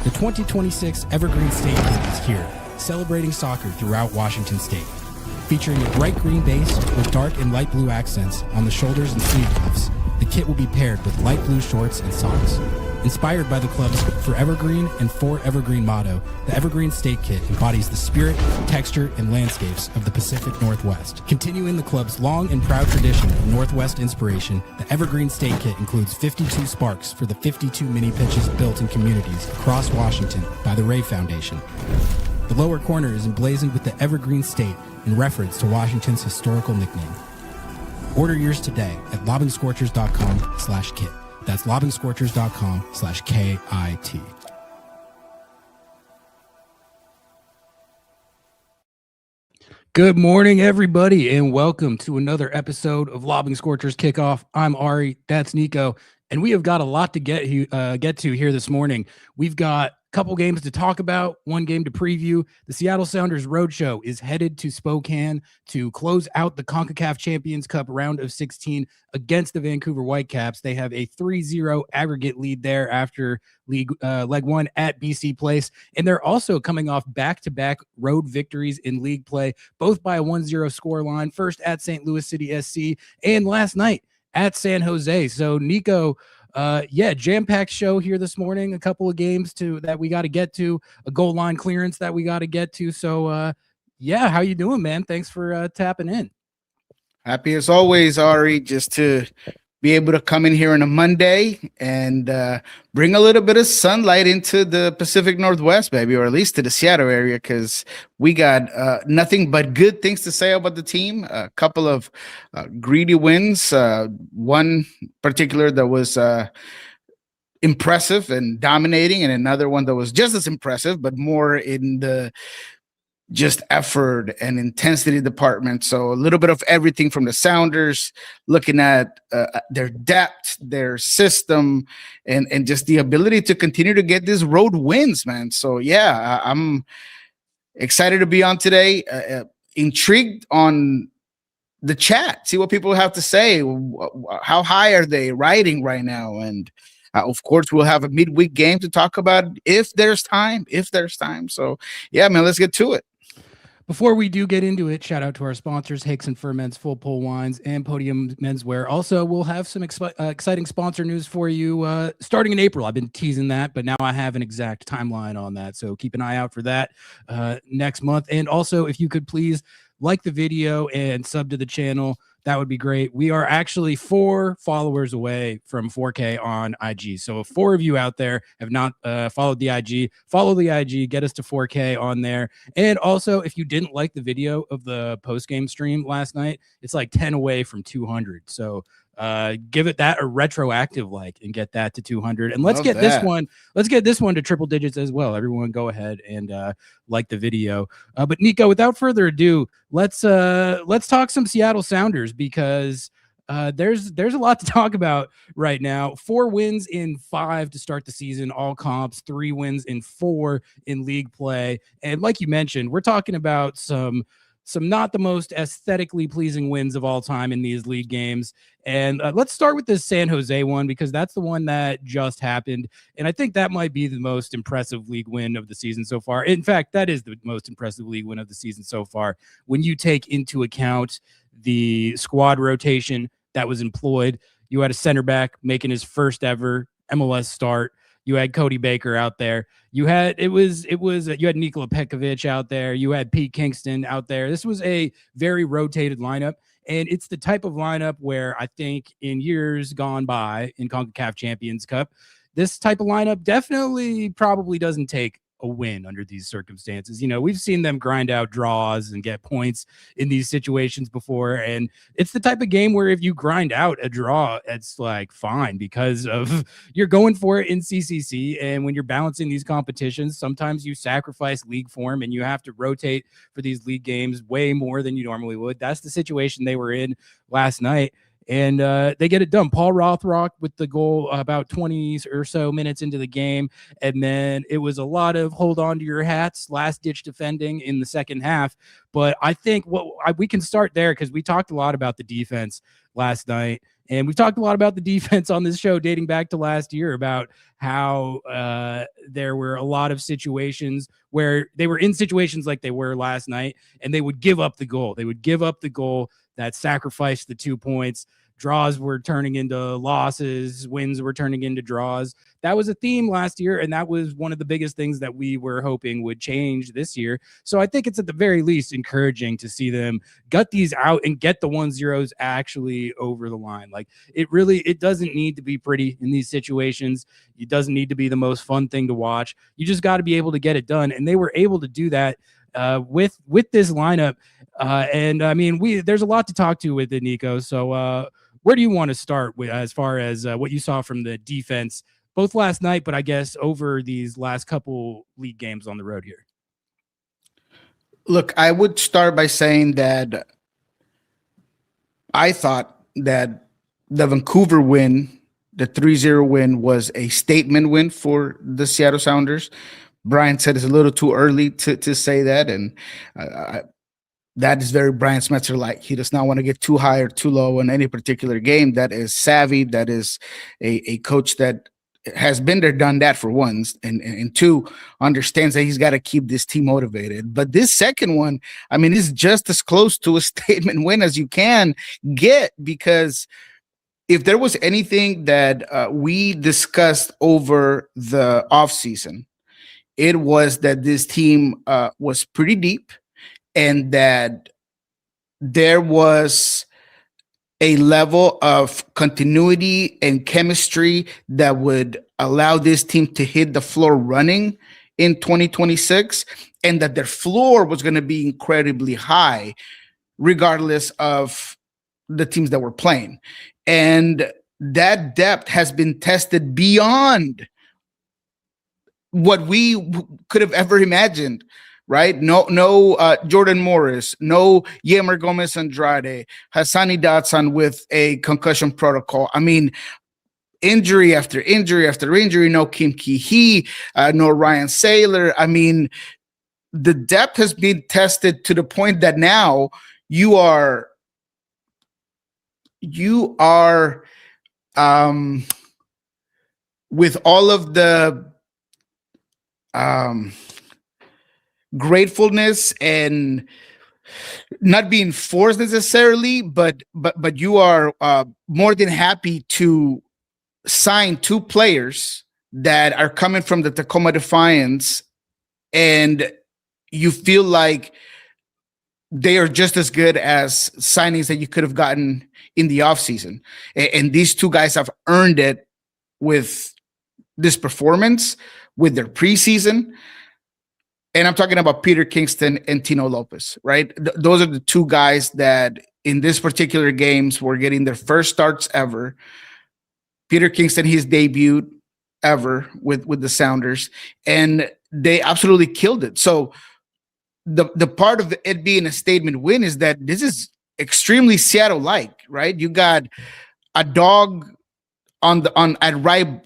The 2026 Evergreen State Kit is here, celebrating soccer throughout Washington State. Featuring a bright green base with dark and light blue accents on the shoulders and sleeve cuffs, the kit will be paired with light blue shorts and socks. Inspired by the club's Forever Green and For Evergreen motto, the Evergreen State Kit embodies the spirit, texture, and landscapes of the Pacific Northwest. Continuing the club's long and proud tradition of Northwest inspiration, the Evergreen State Kit includes 52 sparks for the 52 mini pitches built in communities across Washington by the Ray Foundation. The lower corner is emblazoned with the Evergreen State in reference to Washington's historical nickname. Order yours today at lobbingscorchers.com/kit. That's lobbingscorchers.com/KIT. Good morning, everybody, and welcome to another episode of Lobbing Scorchers Kickoff. I'm Ari, that's Nico, and we have got a lot to get to here this morning. We've got couple games to talk about, one game to preview. The Seattle Sounders Roadshow is headed to Spokane to close out the CONCACAF Champions Cup round of 16 against the Vancouver Whitecaps. They have a 3-0 aggregate lead there after leg one at BC Place, and they're also coming off back-to-back road victories in league play, both by a 1-0 scoreline, first at St. Louis City SC and last night at San Jose. So Nico, jam-packed show here this morning. A couple of games that we got to get to, a goal line clearance that we got to get to. So, how you doing, man? Thanks for tapping in. Happy as always, Ari, just to be able to come in here on a Monday and bring a little bit of sunlight into the Pacific Northwest, baby, or at least to the Seattle area, because we got nothing but good things to say about the team. A couple of greedy wins, one particular that was impressive and dominating, and another one that was just as impressive, but more in the just effort and intensity department. So a little bit of everything from the Sounders, looking at their depth, their system, and just the ability to continue to get these road wins, man. So yeah, I'm excited to be on today. Intrigued on the chat, see what people have to say. How high are they riding right now? And of course, we'll have a midweek game to talk about if there's time. So yeah, man, let's get to it. Before we do get into it, shout out to our sponsors, Hakes and Ferment's Full Pull Wines and Podium Menswear. Also, we'll have some exciting sponsor news for you starting in April. I've been teasing that, but now I have an exact timeline on that. So keep an eye out for that next month. And also, if you could please like the video and sub to the channel, that would be great. We are actually 4 followers away from 4K on IG. So if 4 of you out there have not followed the IG, follow the IG, get us to 4K on there. And also, if you didn't like the video of the post-game stream last night, it's like 10 away from 200. So give it that a retroactive like and get that to 200. And let's get this one to triple digits as well. Everyone go ahead and like the video. But Nico, without further ado, let's talk some Seattle Sounders, because there's a lot to talk about right now. 4 wins in 5 to start the season, all comps, 3 wins in 4 in league play. And like you mentioned, we're talking about some not the most aesthetically pleasing wins of all time in these league games. And let's start with this San Jose one, because that's the one that just happened. And I think that might be the most impressive league win of the season so far. In fact, that is the most impressive league win of the season so far, when you take into account the squad rotation that was employed. You had a center back making his first ever MLS start. You had Cody Baker out there. You had Nikola Petkovic out there. You had Pete Kingston out there. This was a very rotated lineup, and it's the type of lineup where I think in years gone by in CONCACAF Champions Cup, this type of lineup definitely probably doesn't take a win under these circumstances. You know, we've seen them grind out draws and get points in these situations before, and it's the type of game where if you grind out a draw, it's like fine, because of you're going for it in CCC. And when you're balancing these competitions, sometimes you sacrifice league form and you have to rotate for these league games way more than you normally would. That's the situation they were in last night. And they get it done. Paul Rothrock with the goal about 20 or so minutes into the game. And then it was a lot of hold on to your hats, last-ditch defending in the second half. But I think we can start there, because we talked a lot about the defense last night. And we've talked a lot about the defense on this show dating back to last year about how there were a lot of situations where they were in situations like they were last night, and they would give up the goal. They would give up the goal that sacrificed the 2 points. Draws were turning into losses, wins were turning into draws. That was a theme last year, and that was one of the biggest things that we were hoping would change this year. So I think it's at the very least encouraging to see them gut these out and get the 1-0s actually over the line. Like, it doesn't need to be pretty in these situations. It doesn't need to be the most fun thing to watch. You just got to be able to get it done, and they were able to do that with this lineup. And I mean, there's a lot to talk to with it, Nico. So where do you want to start with as far as what you saw from the defense, both last night, but I guess over these last couple league games on the road here? Look, I would start by saying that I thought that the Vancouver win, the 3-0 win, was a statement win for the Seattle Sounders. Brian said it's a little too early to say that, and that is very Brian Smetzer-like. He does not want to get too high or too low in any particular game. That is savvy. That is a coach that has been there, done that for once, and two, understands that he's got to keep this team motivated. But this second one, I mean, is just as close to a statement win as you can get, because if there was anything that we discussed over the offseason, it was that this team was pretty deep, and that there was a level of continuity and chemistry that would allow this team to hit the floor running in 2026, and that their floor was going to be incredibly high regardless of the teams that were playing. And that depth has been tested beyond what we could have ever imagined. Right? No Jordan Morris, no Yemer Gomez Andrade, Hassani Dotson with a concussion protocol. I mean, injury after injury after injury, no Kim Ki-hee, no Ryan Saylor. I mean, the depth has been tested to the point that now you are with all of the gratefulness and not being forced necessarily, but you are more than happy to sign 2 players that are coming from the Tacoma Defiance, and you feel like they are just as good as signings that you could have gotten in the offseason. And these 2 guys have earned it with this performance, with their preseason. And I'm talking about Peter Kingston and Tino Lopez, right? Those are the 2 guys that in this particular games were getting their first starts ever. Peter Kingston, his debut ever with the Sounders, and they absolutely killed it. So the part of it being a statement win is that this is extremely Seattle-like, right? You got a dog at right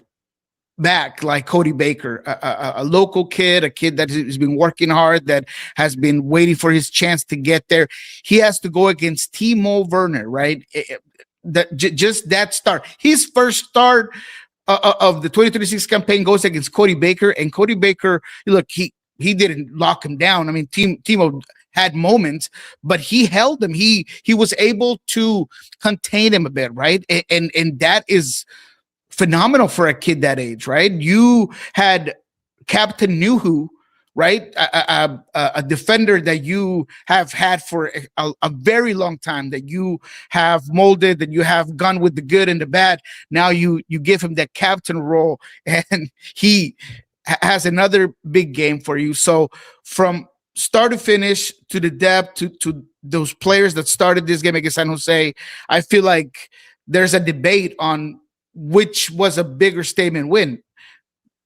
back like Cody Baker, a local kid, a kid that has been working hard, that has been waiting for his chance to get there. He has to go against Timo Werner, right? Just that start. His first start of the 2026 campaign goes against Cody Baker, and Cody Baker, look, he didn't lock him down. I mean, Timo had moments, but he held him. He was able to contain him a bit, right? And that is phenomenal for a kid that age, right? You had Captain Nuhu, right? A defender that you have had for a very long time, that you have molded, that you have gone with the good and the bad. Now you give him that captain role, and he has another big game for you. So from start to finish, to the depth, to those players that started this game against San Jose, I feel like there's a debate on which was a bigger statement win.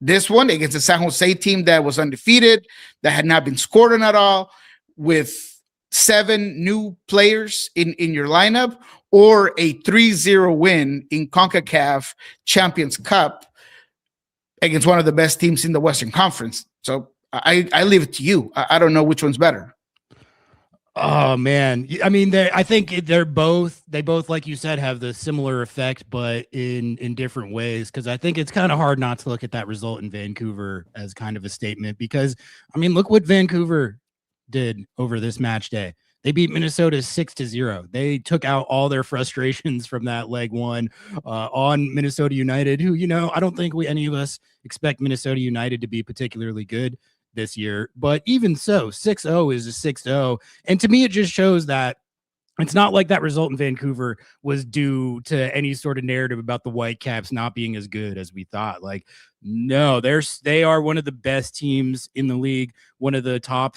This one against the San Jose team that was undefeated, that had not been scored on at all, with 7 new players in your lineup, or a 3-0 win in CONCACAF Champions Cup against one of the best teams in the Western Conference. So I leave it to you. I don't know which one's better. Oh man, I mean, I think they both, like you said, have the similar effect, but in different ways. Because I think it's kind of hard not to look at that result in Vancouver as kind of a statement. Because I mean, look what Vancouver did over this match day. They beat Minnesota 6-0. They took out all their frustrations from that leg one on Minnesota United, who, I don't think any of us expect Minnesota United to be particularly good this year. But even so, 6-0 is a 6-0. And to me, it just shows that it's not like that result in Vancouver was due to any sort of narrative about the Whitecaps not being as good as we thought. Like, no, they are one of the best teams in the league, one of the top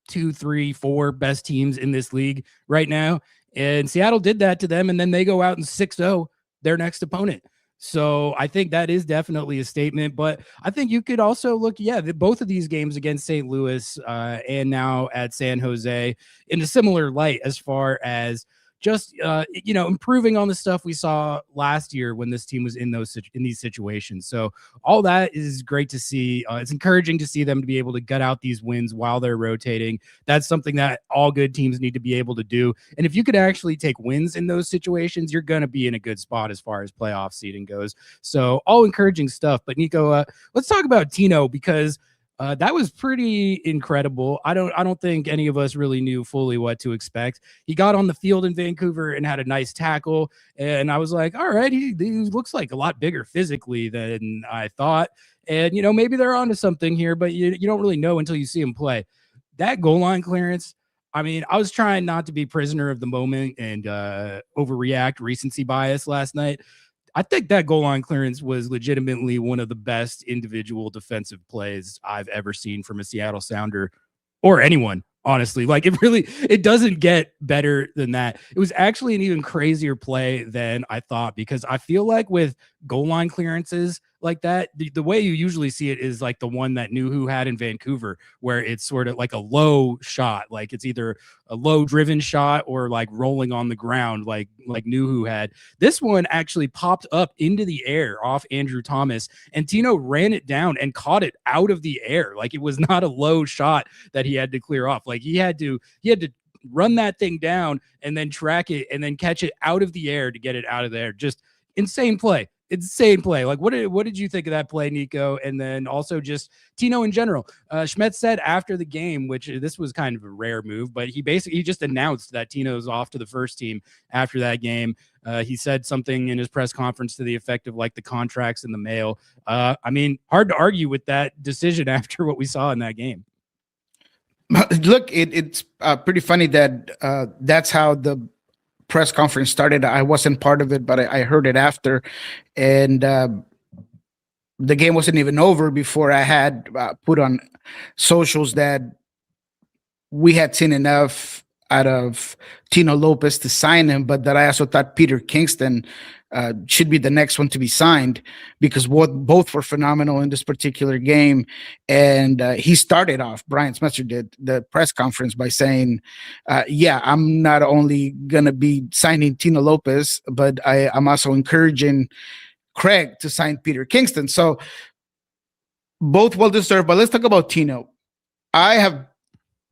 2, 3, 4 best teams in this league right now. And Seattle did that to them, and then they go out and 6-0 their next opponent. So I think that is definitely a statement, but I think you could also look, both of these games against St. Louis and now at San Jose in a similar light as far as just improving on the stuff we saw last year when this team was in these situations. So all that is great to see. It's encouraging to see them to be able to gut out these wins while they're rotating. That's something that all good teams need to be able to do. And if you could actually take wins in those situations, you're going to be in a good spot as far as playoff seeding goes. So all encouraging stuff. But Nico, let's talk about Tino, because that was pretty incredible. I don't think any of us really knew fully what to expect. He got on the field in Vancouver and had a nice tackle, and I was like, all right, he looks like a lot bigger physically than I thought. And maybe they're onto something here, but you don't really know until you see him play. That goal line clearance, I mean, I was trying not to be prisoner of the moment and overreact recency bias last night. I think that goal line clearance was legitimately one of the best individual defensive plays I've ever seen from a Seattle Sounder or anyone, honestly. Like, it doesn't get better than that. It was actually an even crazier play than I thought, because I feel like with goal line clearances like that, the way you usually see it is like the one that Nuhu had in Vancouver, where it's sort of like a low shot, like it's either a low driven shot or like rolling on the ground, like Nuhu had. This one actually popped up into the air off Andrew Thomas, and Tino ran it down and caught it out of the air. Like, it was not a low shot that he had to clear off. Like, he had to run that thing down and then track it and then catch it out of the air to get it out of there. Just insane play. Insane play. Like, what did you think of that play, Nico? And then also just Tino in general. Schmetz said after the game, which this was kind of a rare move, but he just announced that Tino's off to the first team after that game. He said something in his press conference to the effect of like the contracts in the mail. I mean, hard to argue with that decision after what we saw in that game. Look, it's pretty funny that that's how the press conference started. I wasn't part of it, but I heard it after, and the game wasn't even over before I had put on socials that we had seen enough out of Tino Lopez to sign him, but that I also thought Peter Kingston should be the next one to be signed, because both were phenomenal in this particular game. And he started off, Brian Smetzer did, the press conference by saying, I'm not only going to be signing Tino Lopez, but I'm also encouraging Craig to sign Peter Kingston. So both well-deserved, but let's talk about Tino. I have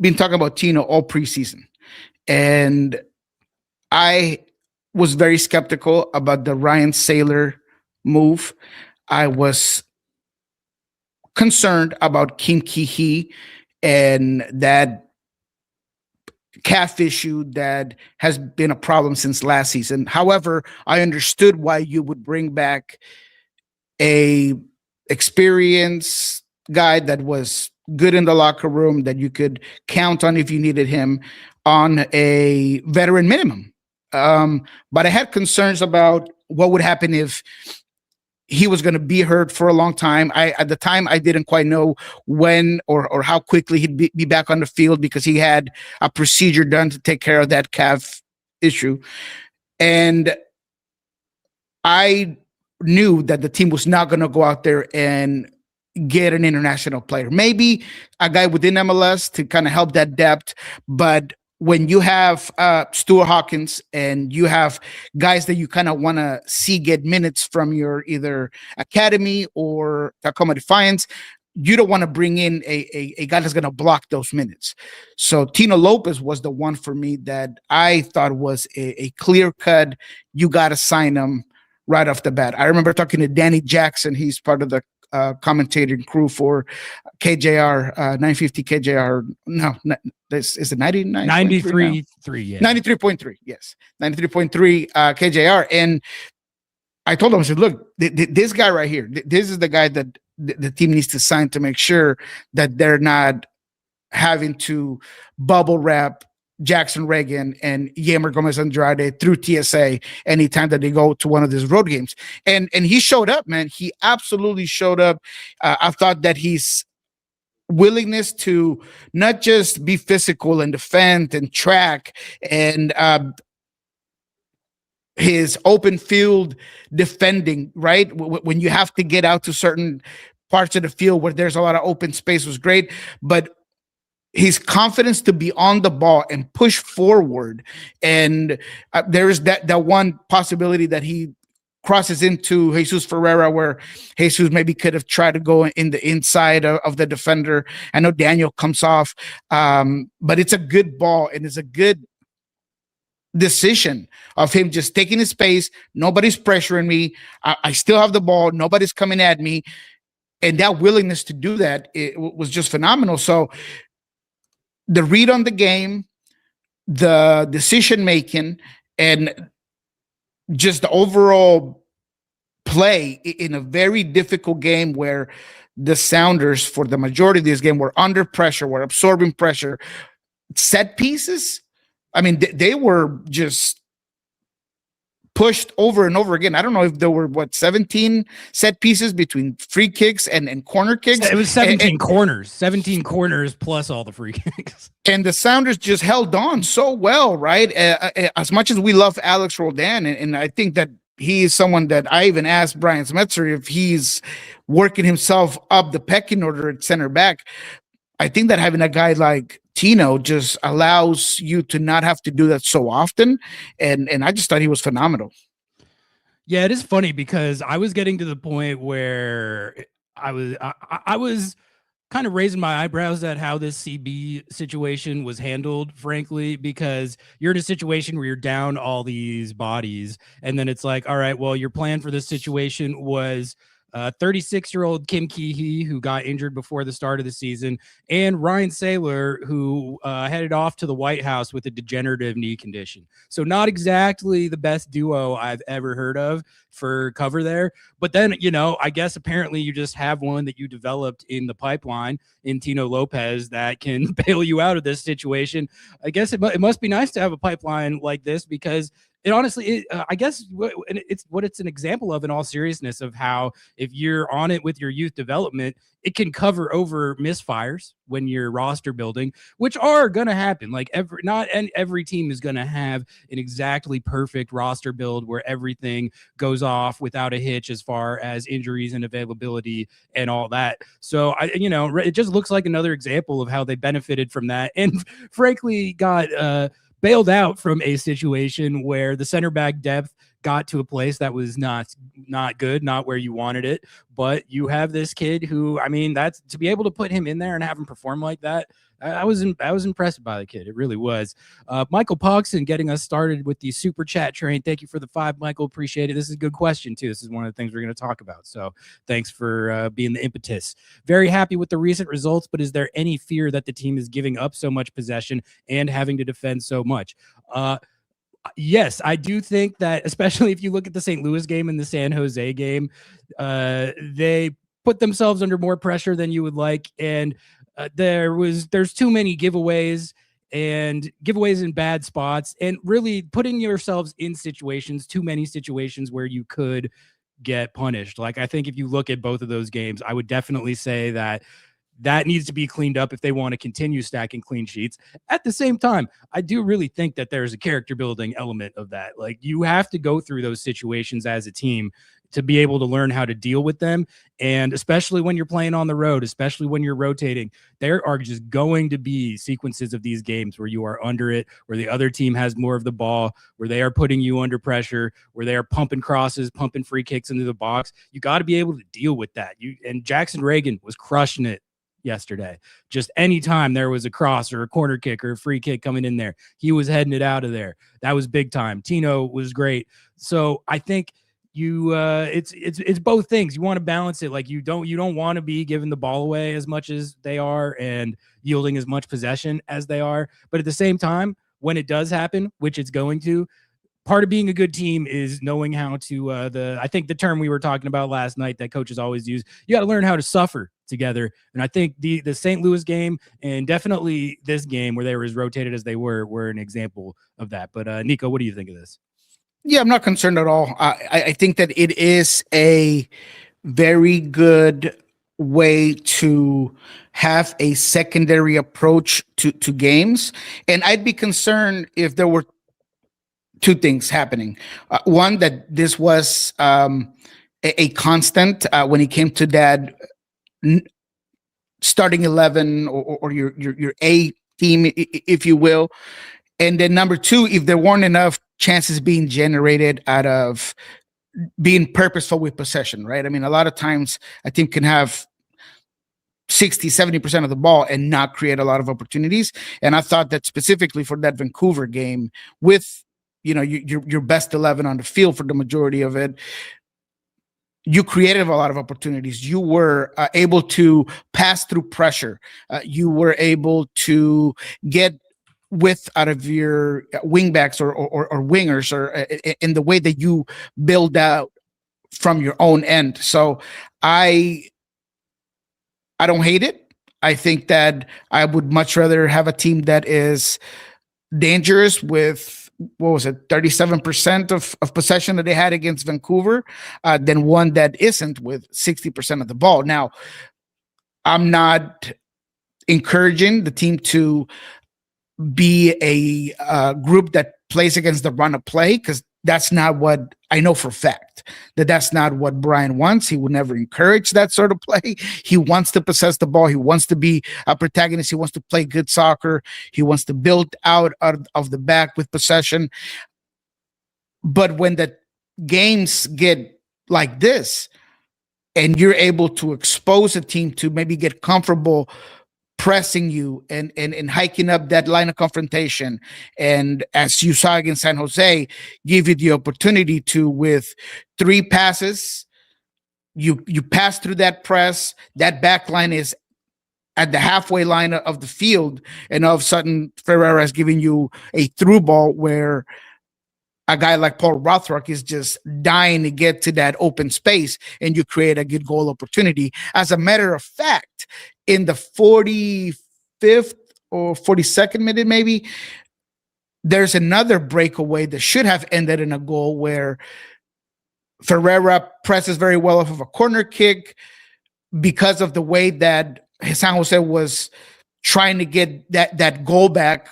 been talking about Tino all preseason, and I was very skeptical about the Ryan Saylor move. I was concerned about Kim Ki-hee and that calf issue that has been a problem since last season. However, I understood why you would bring back a experienced guy that was good in the locker room, that you could count on if you needed him, on a veteran minimum. But I had concerns about what would happen if he was going to be hurt for a long time. At the time, I didn't quite know when or how quickly he'd be back on the field, because he had a procedure done to take care of that calf issue. And I knew that the team was not going to go out there and get an international player, maybe a guy within MLS to kind of help that depth. But when you have Stuart Hawkins and you have guys that you kind of want to see get minutes from your either academy or Tacoma Defiance, you don't want to bring in a guy that's going to block those minutes. So Tino Lopez was the one for me that I thought was a clear cut. You got to sign him right off the bat. I remember talking to Danny Jackson. He's part of the commentating crew for KJR, 950 KJR. No, this is it 99? 93.3, yeah. 93.3, yes. 93.3 KJR. And I told him, I said, look, this guy right here, this is the guy that the team needs to sign to make sure that they're not having to bubble wrap Jackson Reagan and Yemer Gomez Andrade through TSA anytime that they go to one of these road games. And he showed up, man. He absolutely showed up. I thought that his willingness to not just be physical and defend and track and his open field defending, right? When you have to get out to certain parts of the field where there's a lot of open space was great, but his confidence to be on the ball and push forward. And there is that one possibility that he crosses into Jesús Ferreira where Jesús maybe could have tried to go in the inside of the defender. I know Daniel comes off, but it's a good ball and it's a good decision of him just taking his space. Nobody's pressuring me. I still have the ball. Nobody's coming at me. And that willingness to do that, it was just phenomenal. So the read on the game, the decision making, and just the overall play in a very difficult game where the Sounders, for the majority of this game, were under pressure, were absorbing pressure. Set pieces, I mean, they were just pushed over and over again. I don't know if there were 17 set pieces between free kicks and corner kicks. It was 17 corners plus all the free kicks. And the Sounders just held on so well, right? As much as we love Alex Roldan, and I think that he is someone that I even asked Brian Smetzer if he's working himself up the pecking order at center back. I think that having a guy like Tino just allows you to not have to do that so often. And I just thought he was phenomenal. Yeah, it is funny because I was getting to the point where I was kind of raising my eyebrows at how this CB situation was handled, frankly, because you're in a situation where you're down all these bodies. And then it's like, all right, well, your plan for this situation was 36-year-old Kim Ki-hee, who got injured before the start of the season, and Ryan Saylor, who headed off to the White House with a degenerative knee condition. So not exactly the best duo I've ever heard of for cover there. But then, you know, I guess apparently you just have one that you developed in the pipeline in Tino Lopez that can bail you out of this situation. I guess it must be nice to have a pipeline like this because it honestly, I guess it's what it's an example of in all seriousness of how if you're on it with your youth development, it can cover over misfires when you're roster building, which are going to happen. Like every team is going to have an exactly perfect roster build where everything goes off without a hitch as far as injuries and availability and all that. So it just looks like another example of how they benefited from that and frankly got bailed out from a situation where the center back depth got to a place that was not good, not where you wanted it. But you have this kid who, I mean, that's to be able to put him in there and have him perform like that. I was impressed by the kid. It really was. Michael Pogson getting us started with the super chat train. Thank you for the 5, Michael. Appreciate it. This is a good question too. This is one of the things we're going to talk about. So thanks for being the impetus. Very happy with the recent results, but is there any fear that the team is giving up so much possession and having to defend so much? Yes, I do think that, especially if you look at the St. Louis game and the San Jose game, they put themselves under more pressure than you would like. And there's too many giveaways in bad spots and really putting yourselves in too many situations where you could get punished. Like, I think if you look at both of those games, I would definitely say that needs to be cleaned up if they want to continue stacking clean sheets. At the same time, I do really think that there's a character building element of that. Like, you have to go through those situations as a team to be able to learn how to deal with them. And especially when you're playing on the road, especially when you're rotating, there are just going to be sequences of these games where you are under it, where the other team has more of the ball, where they are putting you under pressure, where they are pumping crosses, pumping free kicks into the box. You got to be able to deal with that. And Jackson Reagan was crushing it yesterday. Just anytime there was a cross or a corner kick or a free kick coming in there, he was heading it out of there. That was big time. Tino was great. So I think it's both things. You want to balance it. Like you don't want to be giving the ball away as much as they are and yielding as much possession as they are. But at the same time, when it does happen, which it's going to, part of being a good team is knowing how to I think the term we were talking about last night that coaches always use, you got to learn how to suffer together. And I think the St. Louis game and definitely this game where they were as rotated as they were an example of that. But Nico, what do you think of this? Yeah, I'm not concerned at all. I think that it is a very good way to have a secondary approach to games. And I'd be concerned if there were two things happening. One, that this was a constant when it came to that starting 11 or your A team, if you will. And then number two, if there weren't enough chances being generated out of being purposeful with possession, right? I mean, a lot of times a team can have 60, 70% of the ball and not create a lot of opportunities. And I thought that specifically for that Vancouver game with, your best 11 on the field for the majority of it, you created a lot of opportunities. You were able to pass through pressure. You were able to get width out of your wingbacks or wingers, or in the way that you build out from your own end. So I don't hate it. I think that I would much rather have a team that is dangerous with, 37% of possession that they had against Vancouver, than one that isn't with 60% of the ball. Now, I'm not encouraging the team to be a group that plays against the run of play, because that's not what I know for a fact. That's not what Brian wants. He would never encourage that sort of play. He wants to possess the ball. He wants to be a protagonist. He wants to play good soccer. He wants to build out of the back with possession. But when the games get like this, and you're able to expose a team to maybe get comfortable pressing you and hiking up that line of confrontation, and as you saw against San Jose, give you the opportunity to, with 3 passes, you pass through that press, that back line is at the halfway line of the field, and all of a sudden Ferreira is giving you a through ball where a guy like Paul Rothrock is just dying to get to that open space, and you create a good goal opportunity. As a matter of fact, in the 45th or 42nd minute, maybe, there's another breakaway that should have ended in a goal where Ferreira presses very well off of a corner kick because of the way that San Jose was trying to get that goal back.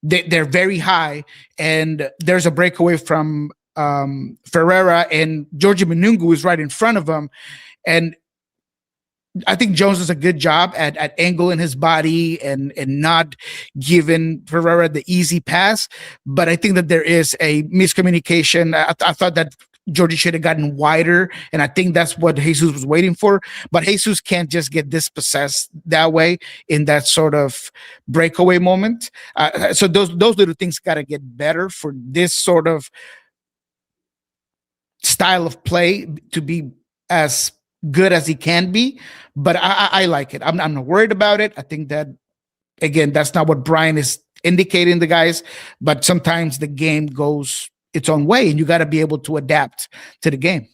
They're very high, and there's a breakaway from Ferreira, and Georgie Manungu is right in front of him. And I think Jones does a good job at angling his body and not giving Ferreira the easy pass. But I think that there is a miscommunication. I thought that Georgie should have gotten wider, and I think that's what Jesus was waiting for. But Jesus can't just get dispossessed that way in that sort of breakaway moment. So those little things got to get better for this sort of style of play to be as good as he can be. But I like it. I'm not worried about it. I think that, again, that's not what Brian is indicating the guys, but sometimes the game goes its own way, and you got to be able to adapt to the game.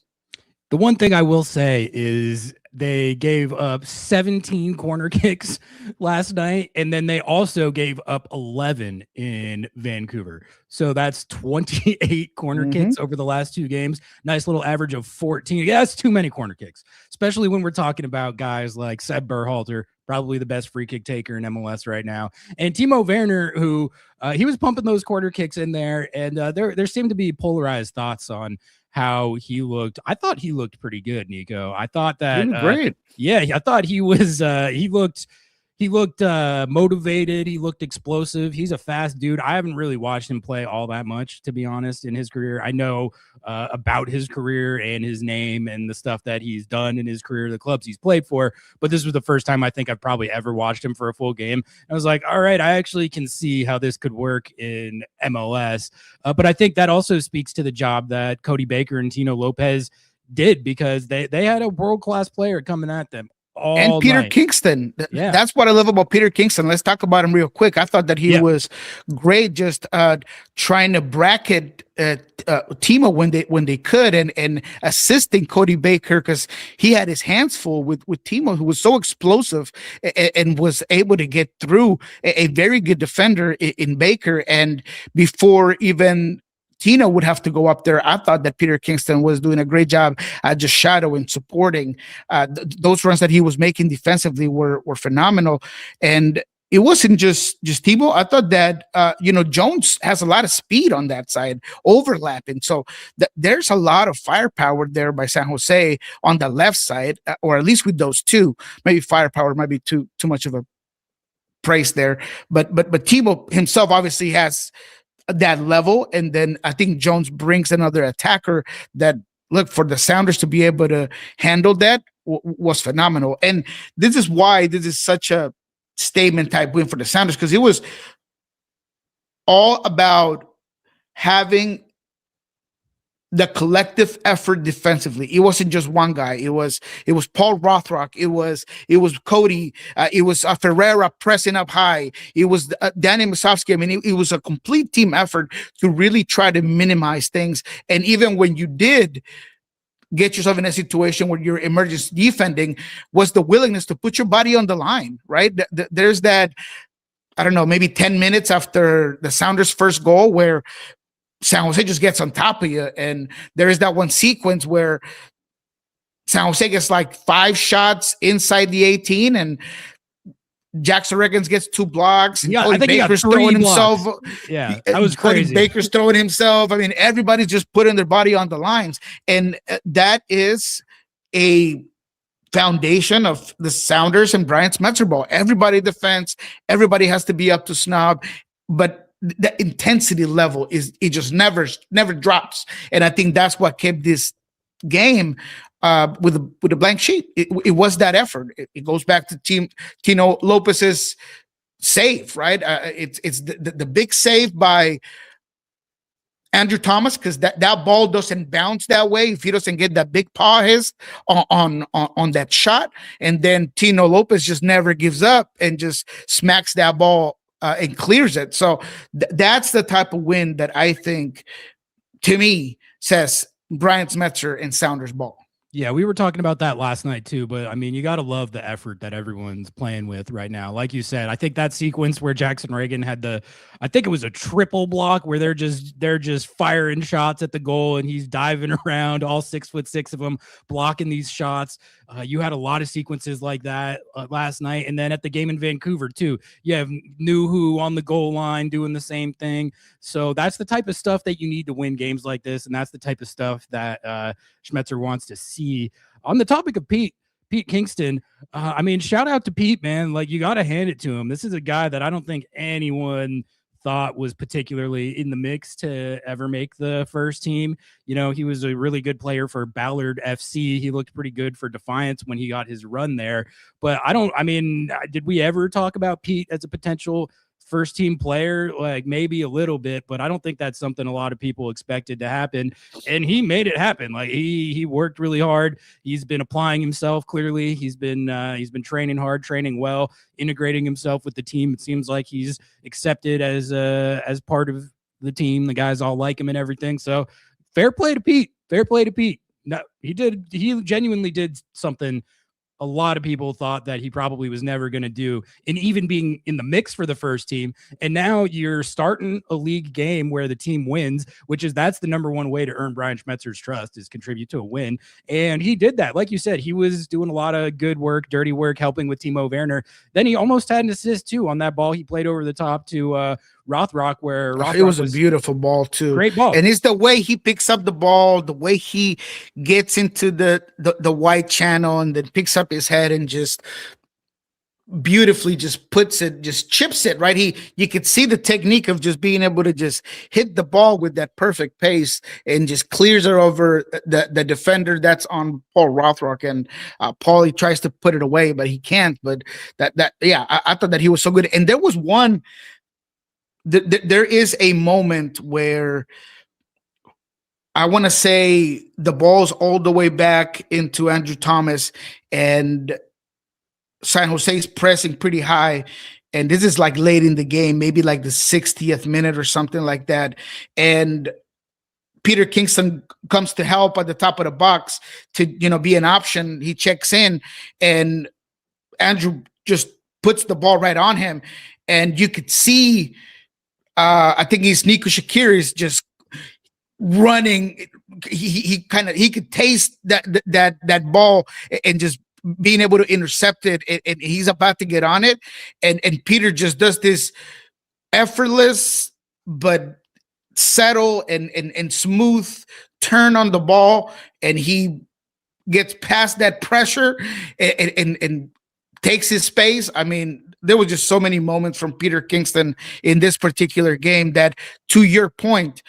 The one thing I will say is they gave up 17 corner kicks last night, and then they also gave up 11 in Vancouver. So that's 28 corner kicks over the last 2 games. Nice little average of 14. Yeah, that's too many corner kicks, especially when we're talking about guys like Seb Berhalter, probably the best free kick taker in MLS right now, and Timo Werner, who he was pumping those corner kicks in there. And there seemed to be polarized thoughts on how he looked. I thought he looked pretty good, Nico. I thought that Great. yeah, I thought he was he looked motivated. He looked explosive. He's a fast dude. I haven't really watched him play all that much, to be honest, in his career. I know about his career and his name and the stuff that he's done in his career, the clubs he's played for. But this was the first time I think I've probably ever watched him for a full game. I was like, all right, I actually can see how this could work in MLS. But I think that also speaks to the job that Cody Baker and Tino Lopez did, because they had a world-class player coming at them. And Peter night. Kingston. Yeah. That's what I love about Peter Kingston. Let's talk about him real quick. I thought that he was great, just trying to bracket Timo when they could, and assisting Cody Baker, because he had his hands full with Timo, who was so explosive and was able to get through a very good defender in Baker. And before even Tino would have to go up there, I thought that Peter Kingston was doing a great job just shadowing, supporting. Those runs that he was making defensively were phenomenal. And it wasn't just Timo. I thought that Jones has a lot of speed on that side, overlapping. So there's a lot of firepower there by San Jose on the left side, or at least with those two. Maybe firepower might be too much of a praise there, but Timo himself obviously has that level. And then I think Jones brings another attacker that, look, for the Sounders to be able to handle that was phenomenal. And this is why this is such a statement type win for the Sounders, because it was all about having the collective effort defensively. It wasn't just one guy. It was Paul Rothrock. It was Cody. It was Ferreira pressing up high. It was Danny Musovski. I mean, it was a complete team effort to really try to minimize things. And even when you did get yourself in a situation where you're emergency defending, was the willingness to put your body on the line, right? There's that, I don't know, maybe 10 minutes after the Sounders' first goal where San Jose just gets on top of you. And there is that one sequence where San Jose gets like 5 shots inside the 18, and Jackson Reagans gets 2 blocks. And I think Baker's he got 3 throwing blocks. himself. Yeah, that was crazy. Baker's throwing himself. I mean, everybody's just putting their body on the lines. And that is a foundation of the Sounders and Brian Smetzer ball. Everybody defends. Everybody has to be up to snuff. But the intensity level it just never drops. And I think that's what kept this game with a blank sheet. It was that effort. It goes back to Tino Lopez's save, right? It's the big save by Andrew Thomas, because that ball doesn't bounce that way if he doesn't get that big paw on that shot. And then Tino Lopez just never gives up and just smacks that ball and clears it. So that's the type of win that I think, to me, says Brian Smetzer and Sounders ball. Yeah, we were talking about that last night too, but I mean, you got to love the effort that everyone's playing with right now. Like you said, I think that sequence where Jackson Reagan had I think it was a triple block where they're just firing shots at the goal, and he's diving around, all 6'6" of them blocking these shots. You had a lot of sequences like that last night, and then at the game in Vancouver too, you have Nuhu on the goal line doing the same thing. So that's the type of stuff that you need to win games like this, and that's the type of stuff that Smetzer wants to see. On the topic of Pete Kingston, I mean, shout out to Pete, man. Like, you got to hand it to him. This is a guy that I don't think anyone thought was particularly in the mix to ever make the first team. You know, he was a really good player for Ballard FC. He looked pretty good for Defiance when he got his run there. But did we ever talk about Pete as a potential first team player? Like, maybe a little bit, but I don't think that's something a lot of people expected to happen. And he made it happen. Like, he worked really hard. He's been applying himself. Clearly he's been training hard, training well, integrating himself with the team. It seems like he's accepted as part of the team. The guys all like him and everything. So fair play to Pete. No, he genuinely did something a lot of people thought that he probably was never going to do, and even being in the mix for the first team. And now you're starting a league game where the team wins, that's the number one way to earn Brian Schmetzer's trust, is contribute to a win. And he did that. Like you said, he was doing a lot of good work, dirty work, helping with Timo Werner. Then he almost had an assist too on that ball he played over the top to Rothrock, where Rothrock it was a beautiful ball too. Great ball. And it's the way he picks up the ball, the way he gets into the white channel and then picks up his head and just beautifully just puts it, just chips it right. You could see the technique of just being able to just hit the ball with that perfect pace and just clears it over the defender that's on Paul Rothrock. And Paul, he tries to put it away, but he can't. But I thought that he was so good. And there was one. There is a moment where I want to say the ball's all the way back into Andrew Thomas and San Jose's pressing pretty high. And this is like late in the game, maybe like the 60th minute or something like that. And Peter Kingston comes to help at the top of the box to, be an option. He checks in and Andrew just puts the ball right on him. And you could see, I think Nico Shakir is just running. He could taste that ball and just being able to intercept it, and he's about to get on it, and Peter just does this effortless but settle and smooth turn on the ball, and he gets past that pressure and takes his space. I mean, there were just so many moments from Peter Kingston in this particular game that, to your point,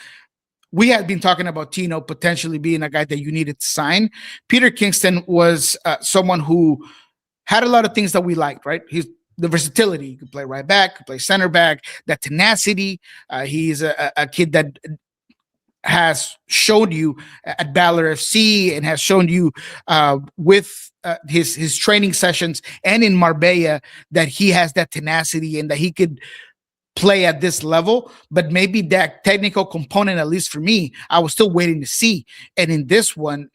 we had been talking about Tino potentially being a guy that you needed to sign. Peter Kingston was someone who had a lot of things that we liked, right? He's the versatility. He could play right back, could play center back, that tenacity. He's a kid that has shown you at Baylor FC and has shown you with his training sessions and in Marbella that he has that tenacity and that he could play at this level. But maybe that technical component, at least for me, I was still waiting to see. And in this one,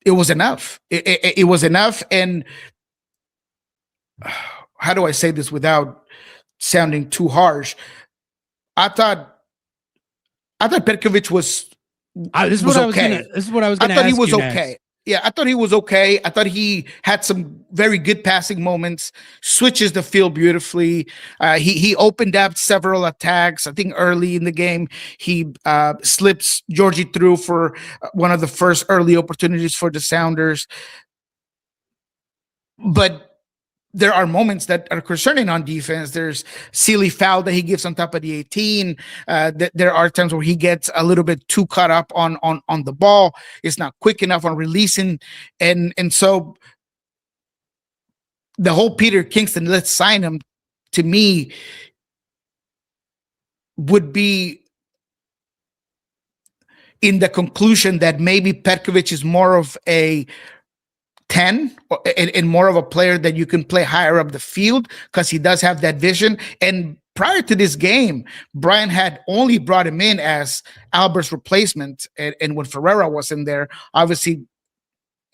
it was enough. It was enough. And how do I say this without sounding too harsh? I thought Petkovic was okay. This is what I was going to ask. I thought he was okay. Next. Yeah, I thought he was okay. I thought he had some very good passing moments, switches the field beautifully. He opened up several attacks. I think early in the game, he slips Georgie through for one of the first early opportunities for the Sounders. But there are moments that are concerning on defense. There's silly foul that he gives on top of the 18. There are times where he gets a little bit too caught up on the ball. It's not quick enough on releasing. And so the whole Peter Kingston, let's sign him, to me, would be in the conclusion that maybe Petkovic is more of a 10 and more of a player that you can play higher up the field because he does have that vision. And prior to this game, Brian had only brought him in as Albert's replacement. And when Ferreira was in there, obviously,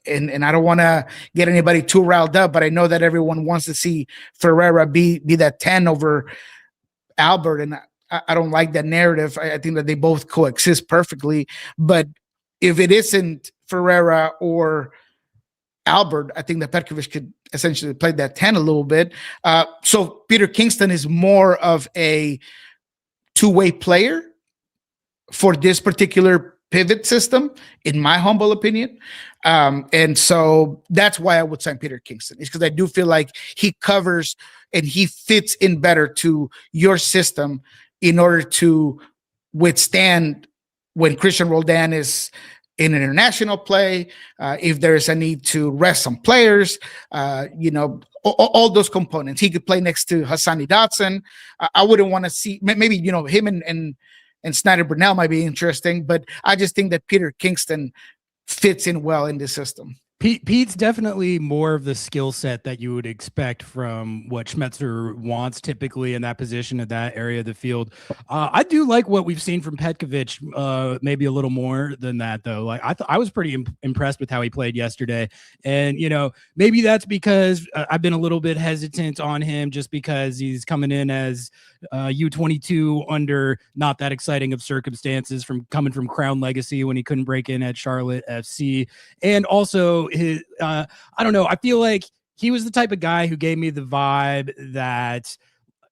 and I don't want to get anybody too riled up, but I know that everyone wants to see Ferreira be that 10 over Albert. And I don't like that narrative. I think that they both coexist perfectly. But if it isn't Ferreira or Albert, I think that Petkovic could essentially play that 10 a little bit. So Peter Kingston is more of a two-way player for this particular pivot system, in my humble opinion. And so that's why I would sign Peter Kingston, is because I do feel like he covers and he fits in better to your system in order to withstand when Christian Roldan is in an international play, if there is a need to rest some players, all those components. He could play next to Hassani Dotson. I wouldn't want to see, maybe, him and Snyder Burnell might be interesting, but I just think that Peter Kingston fits in well in this system. Pete's definitely more of the skill set that you would expect from what Schmetzer wants typically in that position at that area of the field. I do like what we've seen from Petkovic, maybe a little more than that though. Like I was pretty impressed with how he played yesterday, and maybe that's because I've been a little bit hesitant on him just because he's coming in as U22 under not that exciting of circumstances coming from Crown Legacy when he couldn't break in at Charlotte FC, and also his I don't know, I feel like he was the type of guy who gave me the vibe that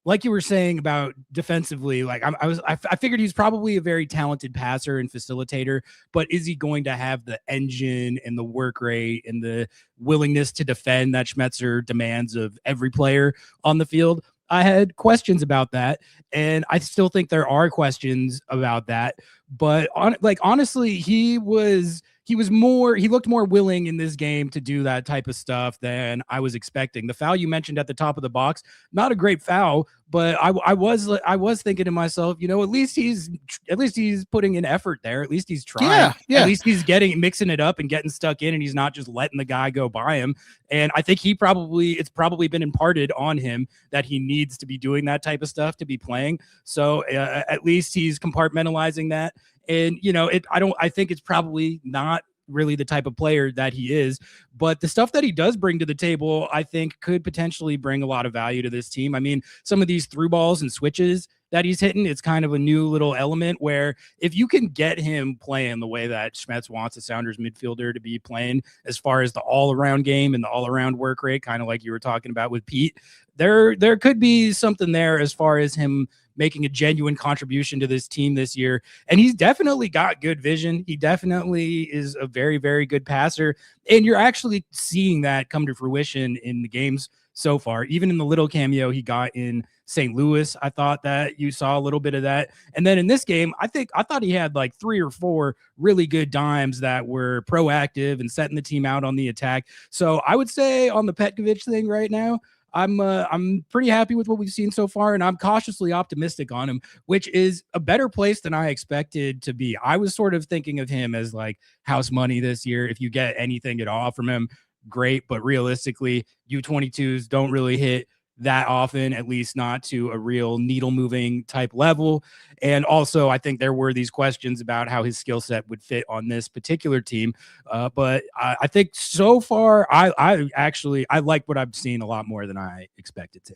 like you were saying about defensively, like I figured he's probably a very talented passer and facilitator, but is he going to have the engine and the work rate and the willingness to defend that Schmetzer demands of every player on the field? I had questions about that, and I still think there are questions about that. But honestly, he looked more willing in this game to do that type of stuff than I was expecting. The foul you mentioned at the top of the box, not a great foul, but I was thinking to myself, at least he's putting in effort there. At least he's trying. Yeah. At least he's mixing it up and getting stuck in, and he's not just letting the guy go by him. And I think it's probably been imparted on him that he needs to be doing that type of stuff to be playing. So at least he's compartmentalizing that. And, I think it's probably not really the type of player that he is, but the stuff that he does bring to the table, I think could potentially bring a lot of value to this team. I mean, some of these through balls and switches that he's hitting, it's kind of a new little element where if you can get him playing the way that Schmetz wants a Sounders midfielder to be playing, as far as the all-around game and the all-around work rate, kind of like you were talking about with Pete, there could be something there as far as him making a genuine contribution to this team this year. And he's definitely got good vision. He definitely is a very, very good passer. And you're actually seeing that come to fruition in the games so far. Even in the little cameo he got in St. Louis, I thought that you saw a little bit of that. And then in this game, I thought he had like 3 or 4 really good dimes that were proactive and setting the team out on the attack. So I would say on the Petkovic thing right now, I'm pretty happy with what we've seen so far, and I'm cautiously optimistic on him, which is a better place than I expected to be. I was sort of thinking of him as like house money this year. If you get anything at all from him, great. But realistically, U22s don't really hit that often, at least not to a real needle moving type level. And also, I think there were these questions about how his skill set would fit on this particular team. But I think so far, I like what I've seen a lot more than I expected to.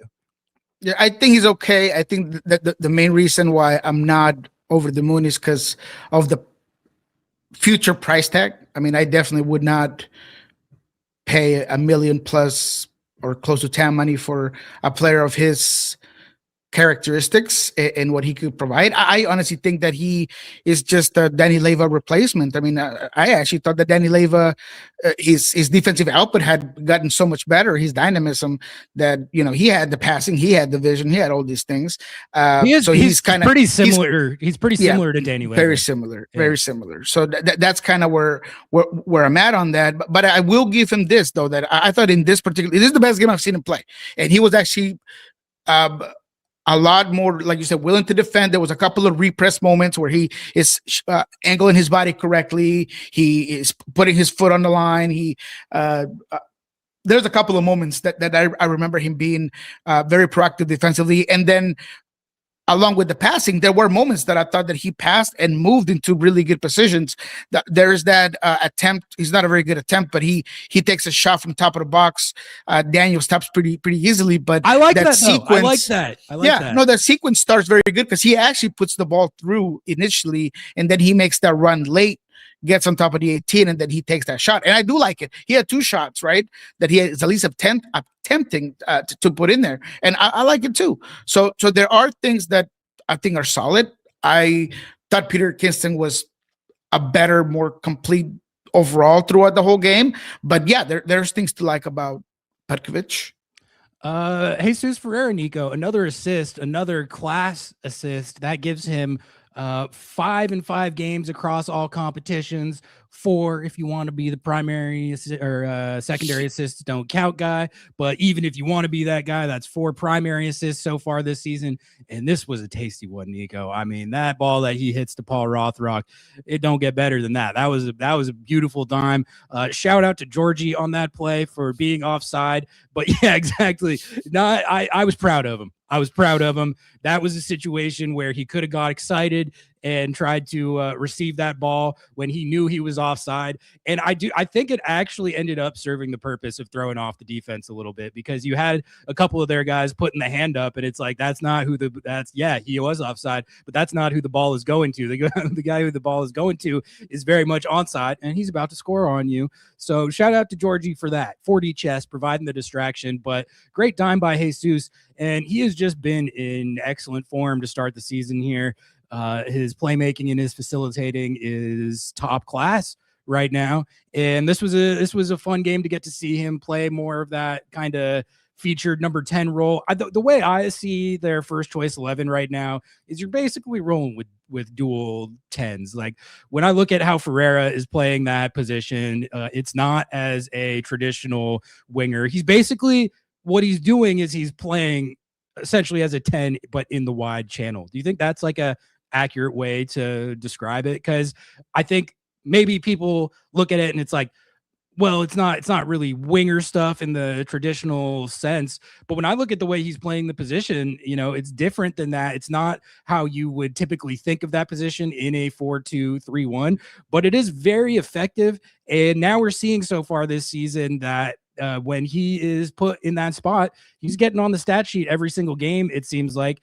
Yeah, I think he's okay. I think that the main reason why I'm not over the moon is because of the future price tag. I mean, I definitely would not pay $1 million plus or close to 10 money for a player of his characteristics and what he could provide. I honestly think that he is just a Danny Leyva replacement. I mean, I actually thought that Danny Leyva, his defensive output had gotten so much better, his dynamism, that he had the passing, he had the vision, he had all these things. He's pretty similar. He's pretty similar to Danny Leyva. Very similar. So that's kind of where I'm at on that. But I will give him this though, that I thought this is the best game I've seen him play, and he was actually a lot more, like you said, willing to defend. There was a couple of repress moments where he is angling his body correctly. He is putting his foot on the line. There's a couple of moments that I remember him being very proactive defensively. And then along with the passing, there were moments that I thought that he passed and moved into really good positions. There's that attempt. He's not a very good attempt, but he takes a shot from top of the box. Daniel stops pretty easily, but I like that sequence. I like that. No, that sequence starts very good because he actually puts the ball through initially, and then he makes that run late, gets on top of the 18, and then he takes that shot. And I do like it. He had 2 shots, right, that he is at least attempting to put in there. And I like it too. So there are things that I think are solid. I thought Peter Kingston was a better, more complete overall throughout the whole game. But yeah, there's things to like about Petkovic. Jesús Ferreira, Nico, another assist, another class assist that gives him 5 in 5 games across all competitions. 4 if you want to be the primary or secondary assists don't count guy, but even if you want to be that guy, that's 4 primary assists so far this season. And this was a tasty one, Nico. I mean, that ball that he hits to Paul Rothrock, it don't get better than that. That was a beautiful dime. Shout out to Georgie on that play for being offside. But yeah, exactly. I was proud of him. That was a situation where he could have got excited and tried to receive that ball when he knew he was offside. And I think it actually ended up serving the purpose of throwing off the defense a little bit, because you had a couple of their guys putting the hand up, and it's like, that's not who he was offside, but that's not who the ball is going to. The guy who the ball is going to is very much onside, and he's about to score on you. So shout out to Georgie for that. 4D chess, providing the distraction, but great dime by Jesus. And he has just been in excellent form to start the season here. His playmaking and his facilitating is top class right now. And this was a fun game to get to see him play more of that kind of featured number 10 role. The way I see their first choice 11 right now is you're basically rolling with dual 10s. Like, when I look at how Ferreira is playing that position, it's not as a traditional winger. He's basically, what he's doing is he's playing essentially as a 10, but in the wide channel. Do you think that's like a accurate way to describe it? Because I think maybe people look at it and it's like, well, it's not really winger stuff in the traditional sense. But when I look at the way he's playing the position, it's different than that. It's not how you would typically think of that position in a 4-2-3-1, but it is very effective. And now we're seeing so far this season that when he is put in that spot, he's getting on the stat sheet every single game, it seems like.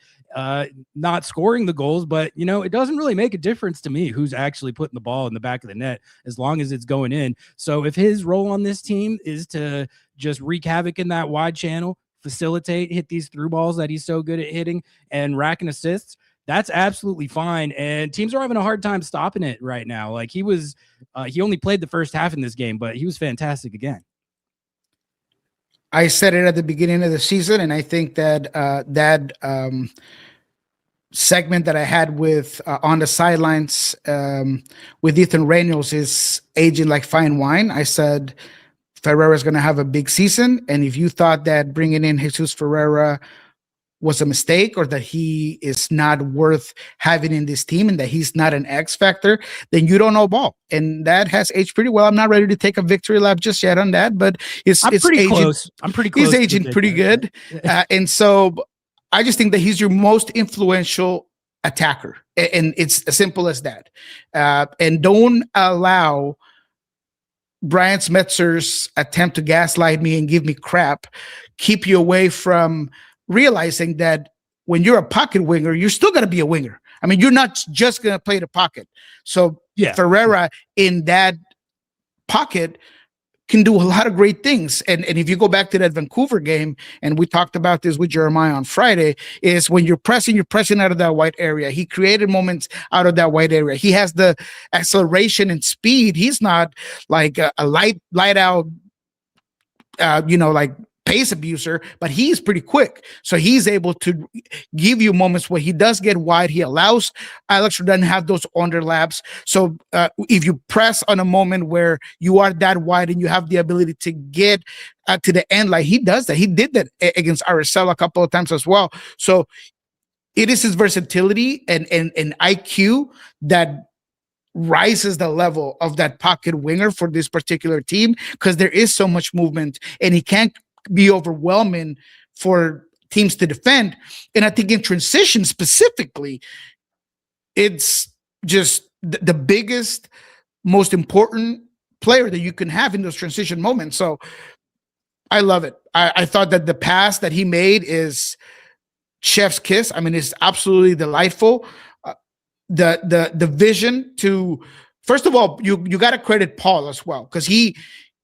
Not scoring the goals, but it doesn't really make a difference to me who's actually putting the ball in the back of the net, as long as it's going in. So if his role on this team is to just wreak havoc in that wide channel, facilitate, hit these through balls that he's so good at hitting, and racking assists, that's absolutely fine. And teams are having a hard time stopping it right now. Like, he only played the first half in this game, but he was fantastic again. I said it at the beginning of the season, and I think that segment that I had with on the sidelines with Ethan Reynolds is aging like fine wine. I said Ferreira is going to have a big season, and if you thought that bringing in Jesús Ferreira was a mistake, or that he is not worth having in this team, and that he's not an X factor, then you don't know ball. And that has aged pretty well. I'm not ready to take a victory lap just yet on that, but it's pretty aging, close. I'm pretty close. He's aging pretty good. And so I just think that he's your most influential attacker. And it's as simple as that. And don't allow Brian Smetzer's attempt to gaslight me and give me crap keep you away from realizing that when you're a pocket winger, you're still going to be a winger. I mean, you're not just going to play the pocket. So Ferreira in that pocket can do a lot of great things. And if you go back to that Vancouver game, and we talked about this with Jeremiah on Friday, is when you're pressing out of that wide area. He created moments out of that wide area. He has the acceleration and speed. He's not like a light out, like pace abuser, but he's pretty quick. So he's able to give you moments where he does get wide. He allows Alex Rodon to have those underlaps. So if you press on a moment where you are that wide and you have the ability to get to the end, like he does that. He did that against RSL a couple of times as well. So it is his versatility and IQ that rises the level of that pocket winger for this particular team, because there is so much movement and he can't be overwhelming for teams to defend. And I think in transition specifically, it's just the biggest, most important player that you can have in those transition moments. So I love it. I thought that the pass that he made is chef's kiss. I mean, it's absolutely delightful. The vision to, first of all, you got to credit Paul as well, because he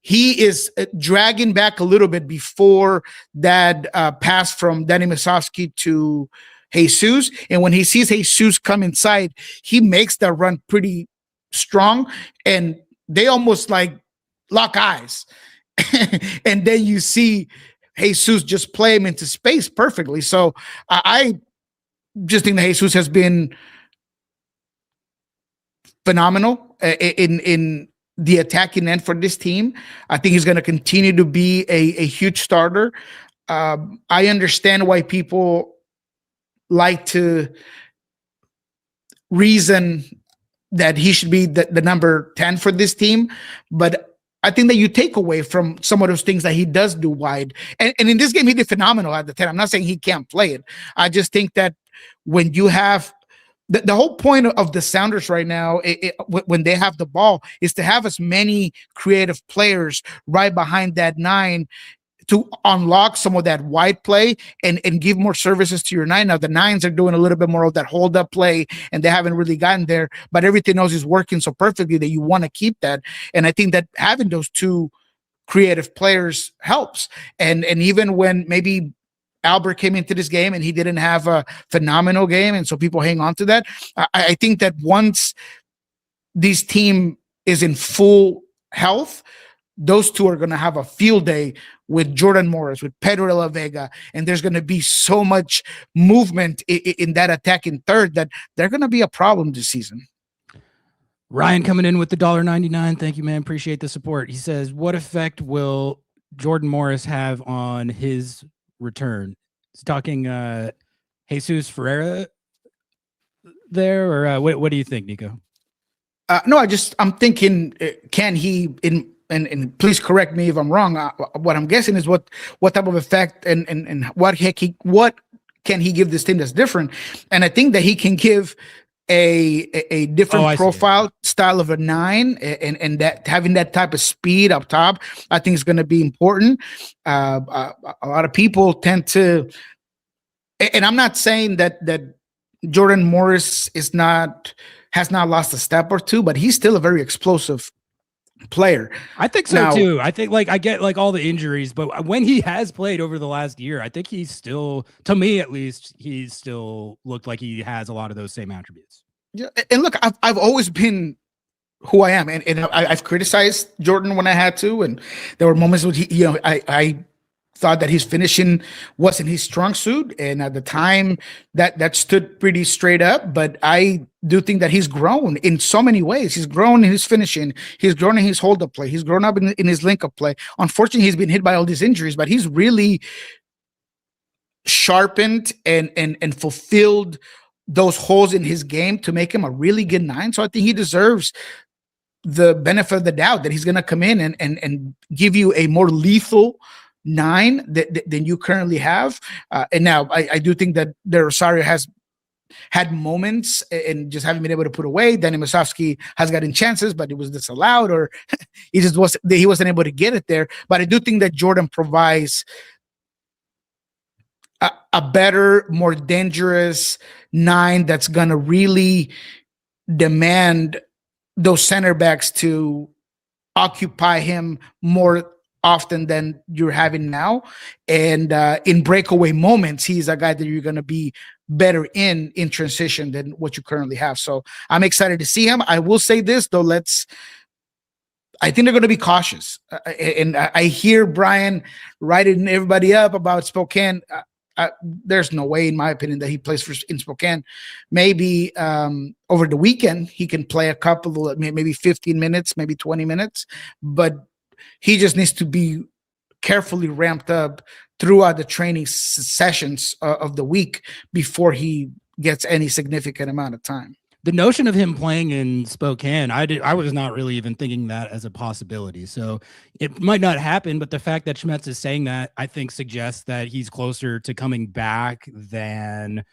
is dragging back a little bit before that pass from Danny Musovski to Jesus. And when he sees Jesus come inside, he makes that run pretty strong, and they almost like lock eyes. And then you see Jesus just play him into space perfectly. So I just think that Jesus has been phenomenal in the attacking end for this team. I think he's going to continue to be a huge starter. I understand why people like to reason that he should be the number 10 for this team, but I think that you take away from some of those things that he does do wide. And in this game, he did phenomenal at the 10. I'm not saying he can't play it. I just think that when you have the whole point of the Sounders right now, when they have the ball, is to have as many creative players right behind that 9 to unlock some of that wide play and give more services to your 9. Now the 9s are doing a little bit more of that hold up play, and they haven't really gotten there, but everything else is working so perfectly that you want to keep that. And I think that having those 2 creative players helps. And even when maybe Albert came into this game and he didn't have a phenomenal game, and so people hang on to that, I think that once this team is in full health, those 2 are going to have a field day with Jordan Morris, with Pedro de la Vega, and there's going to be so much movement in that attacking third that they're going to be a problem this season. Ryan coming in with the $1.99. Thank you, man. Appreciate the support. He says, what effect will Jordan Morris have on his return? He's talking Jesús Ferreira there, or what do you think, Nico? No, I'm thinking, can he and please correct me if I'm wrong. What I'm guessing is what type of effect and what can he give this team that's different? And I think that he can give a different profile style of a 9, and that having that type of speed up top, I think is going to be important. A lot of people tend to, and I'm not saying that Jordan Morris has not lost a step or 2, but he's still a very explosive player. I think so too. I think I get all the injuries, but when he has played over the last year, I think he's still, to me at least, he's still looked like he has a lot of those same attributes. Yeah, and look, I've always been who I am, and I've criticized Jordan when I had to, and there were moments when I thought that his finishing wasn't his strong suit, and at the time that stood pretty straight up. But I do think that he's grown in so many ways. He's grown in his finishing, he's grown in his hold up play, he's grown up in his link up play. Unfortunately, he's been hit by all these injuries, but he's really sharpened and fulfilled those holes in his game to make him a really good 9. So I think he deserves the benefit of the doubt that he's going to come in and give you a more lethal 9 than you currently have. And now I do think that Rosario has had moments and just haven't been able to put away. Then Musovski has gotten chances, but it was disallowed, or he wasn't able to get it there. But I do think that Jordan provides a better, more dangerous 9 that's going to really demand those center backs to occupy him more often than you're having now. And in breakaway moments, he's a guy that you're going to be better in transition than what you currently have. So I'm excited to see him. I will say this, though, I think they're going to be cautious. And I hear Brian writing everybody up about Spokane. There's no way, in my opinion, that he plays in Spokane. Maybe over the weekend he can play a couple of maybe 15 minutes, maybe 20 minutes, but he just needs to be carefully ramped up throughout the training sessions of the week before he gets any significant amount of time. The notion of him playing in Spokane, I was not really even thinking that as a possibility. So it might not happen, but the fact that Schmetz is saying that, I think, suggests that he's closer to coming back than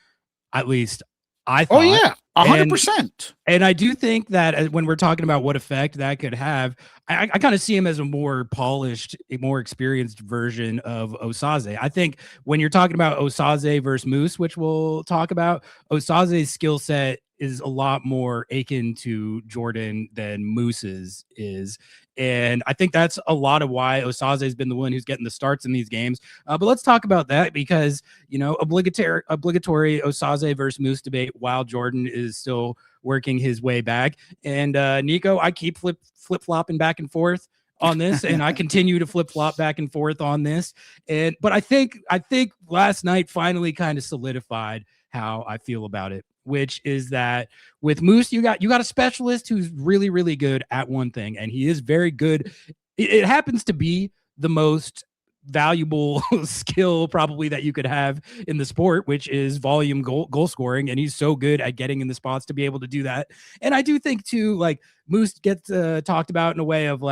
at least I thought. Oh yeah, 100%. And I do think that when we're talking about what effect that could have, I kind of see him as a more polished, a more experienced version of Osaze. I think when you're talking about Osaze versus Moose, which we'll talk about, Osaze's skill set is a lot more akin to Jordan than Moose's is. And I think that's a lot of why Osaze has been the one who's getting the starts in these games. But let's talk about that because, obligatory Osaze versus Moose debate while Jordan is still working his way back. And Nico, I keep flip-flopping back and forth on this, and I continue to flip-flop back and forth on this. But I think last night finally kind of solidified how I feel about it, which is that with Moose, you got a specialist who's really, really good at one thing, and he is very good. It happens to be the most valuable skill probably that you could have in the sport, which is volume goal scoring, and he's so good at getting in the spots to be able to do that. And I do think too, Moose gets talked about in a way of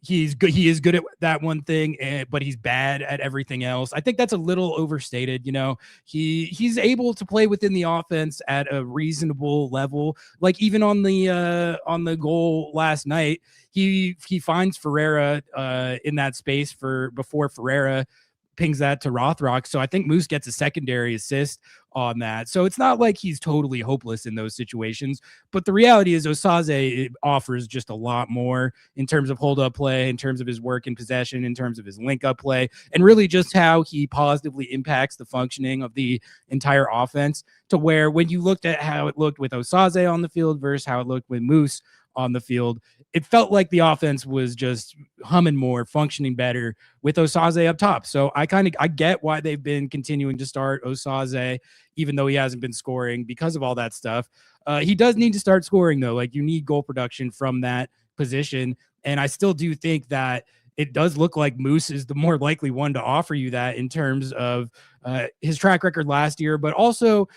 he's good. He is good at that one thing, but he's bad at everything else. I think that's a little overstated. He's able to play within the offense at a reasonable level. Like even on the goal last night, he finds Ferreira in that space before Ferreira pings that to Rothrock. So I think Moose gets a secondary assist on that. So it's not like he's totally hopeless in those situations. But the reality is Osaze offers just a lot more in terms of hold-up play, in terms of his work in possession, in terms of his link-up play, and really just how he positively impacts the functioning of the entire offense, to where when you looked at how it looked with Osaze on the field versus how it looked with Moose on the field, it felt like the offense was just humming more, functioning better with Osaze up top. So I get why they've been continuing to start Osaze, even though he hasn't been scoring because of all that stuff. He does need to start scoring, though. Like, you need goal production from that position. And I still do think that it does look like Moose is the more likely one to offer you that in terms of his track record last year, but also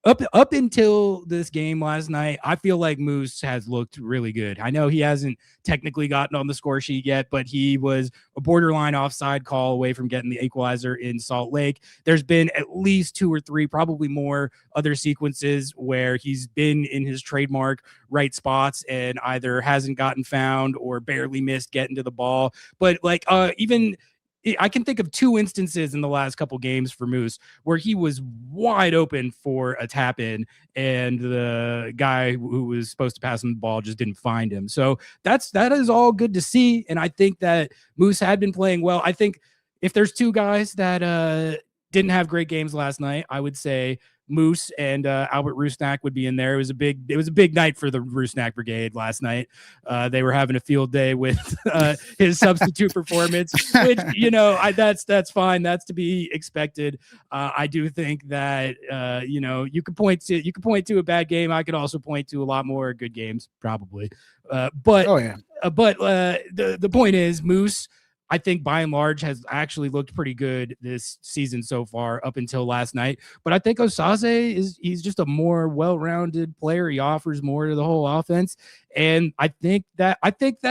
up until this game last night, I feel like Moose has looked really good. I know he hasn't technically gotten on the score sheet yet, but he was a borderline offside call away from getting the equalizer in Salt Lake. There's been at least 2 or 3, probably more, other sequences where he's been in his trademark right spots and either hasn't gotten found or barely missed getting to the ball. But I can think of 2 instances in the last couple games for Moose where he was wide open for a tap in and the guy who was supposed to pass him the ball just didn't find him. So that is all good to see. And I think that Moose had been playing well. I think if there's 2 guys that didn't have great games last night, I would say Moose and Albert Rusnak would be in there. It was a big night for the Rusnak brigade last night. They were having a field day with his substitute performance, which that's fine. That's to be expected. I do think that you could point to a bad game. I could also point to a lot more good games, probably. But the point is, Moose, I think by and large has actually looked pretty good this season so far up until last night. But I think Osaze he's just a more well-rounded player. He offers more to the whole offense. And I think that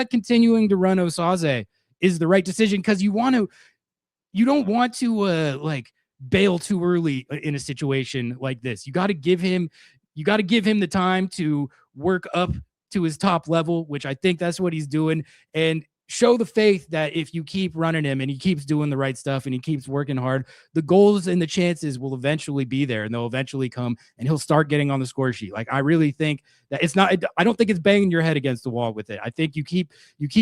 continuing to run Osaze is the right decision, because you don't want to bail too early in a situation like this. You got to give him the time to work up to his top level, which I think that's what he's doing. And show the faith that if you keep running him and he keeps doing the right stuff and he keeps working hard, the goals and the chances will eventually be there, and they'll eventually come, and he'll start getting on the score sheet. Like, I really think that I don't think it's banging your head against the wall with it. I think you keep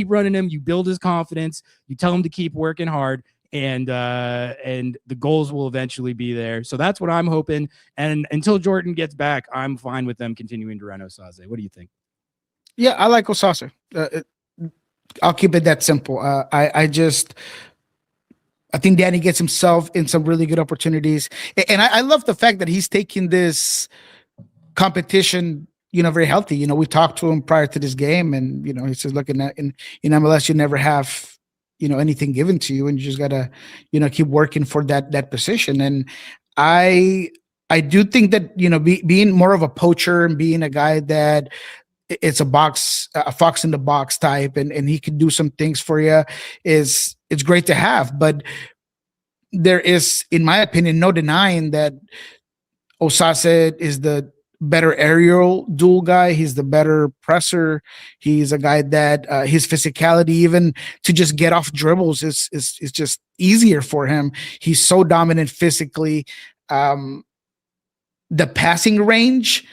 running him, you build his confidence, you tell him to keep working hard, and the goals will eventually be there. So that's what I'm hoping. And until Jordan gets back, I'm fine with them continuing to run Osaze. What do you think? Yeah, I like Osaze. I'll keep it that simple. I think Danny gets himself in some really good opportunities. And I love the fact that he's taking this competition, very healthy. We talked to him prior to this game, and, he says, looking at in MLS, you never have, anything given to you, and you just gotta, keep working for that position. And I do think that, being more of a poacher and being a guy that it's a fox in the box type, and he can do some things for you, it's great to have. But there is, in my opinion, no denying that Osaze is the better aerial duel guy. He's the better presser. He's a guy that his physicality, even to just get off dribbles, is just easier for him. He's so dominant physically. The passing range,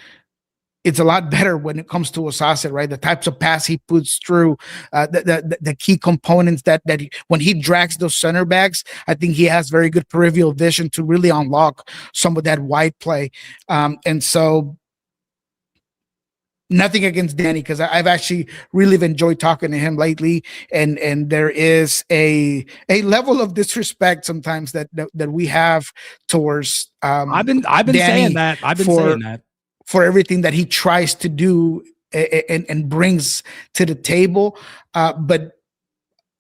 it's a lot better when it comes to Osaze, right? The types of pass he puts through, the key components that when he drags those center backs, I think he has very good peripheral vision to really unlock some of that wide play. And so, nothing against Danny, because I've actually really enjoyed talking to him lately, and there is a level of disrespect sometimes that we have towards I've been Danny saying that. I've been saying that. For everything that he tries to do and brings to the table. But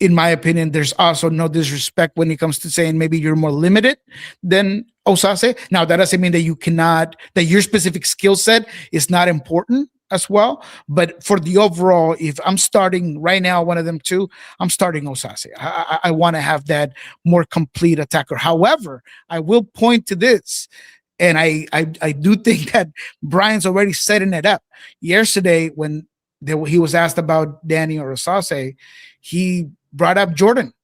in my opinion, there's also no disrespect when it comes to saying maybe you're more limited than Osaze. Now, that doesn't mean that that your specific skill set is not important. as well. But for the overall, if I'm starting right now, one of them two, I'm starting Osaze. I want to have that more complete attacker. However, I will point to this. And I do think that Brian's already setting it up. Yesterday, when he was asked about Danny or Osaze, he brought up Jordan.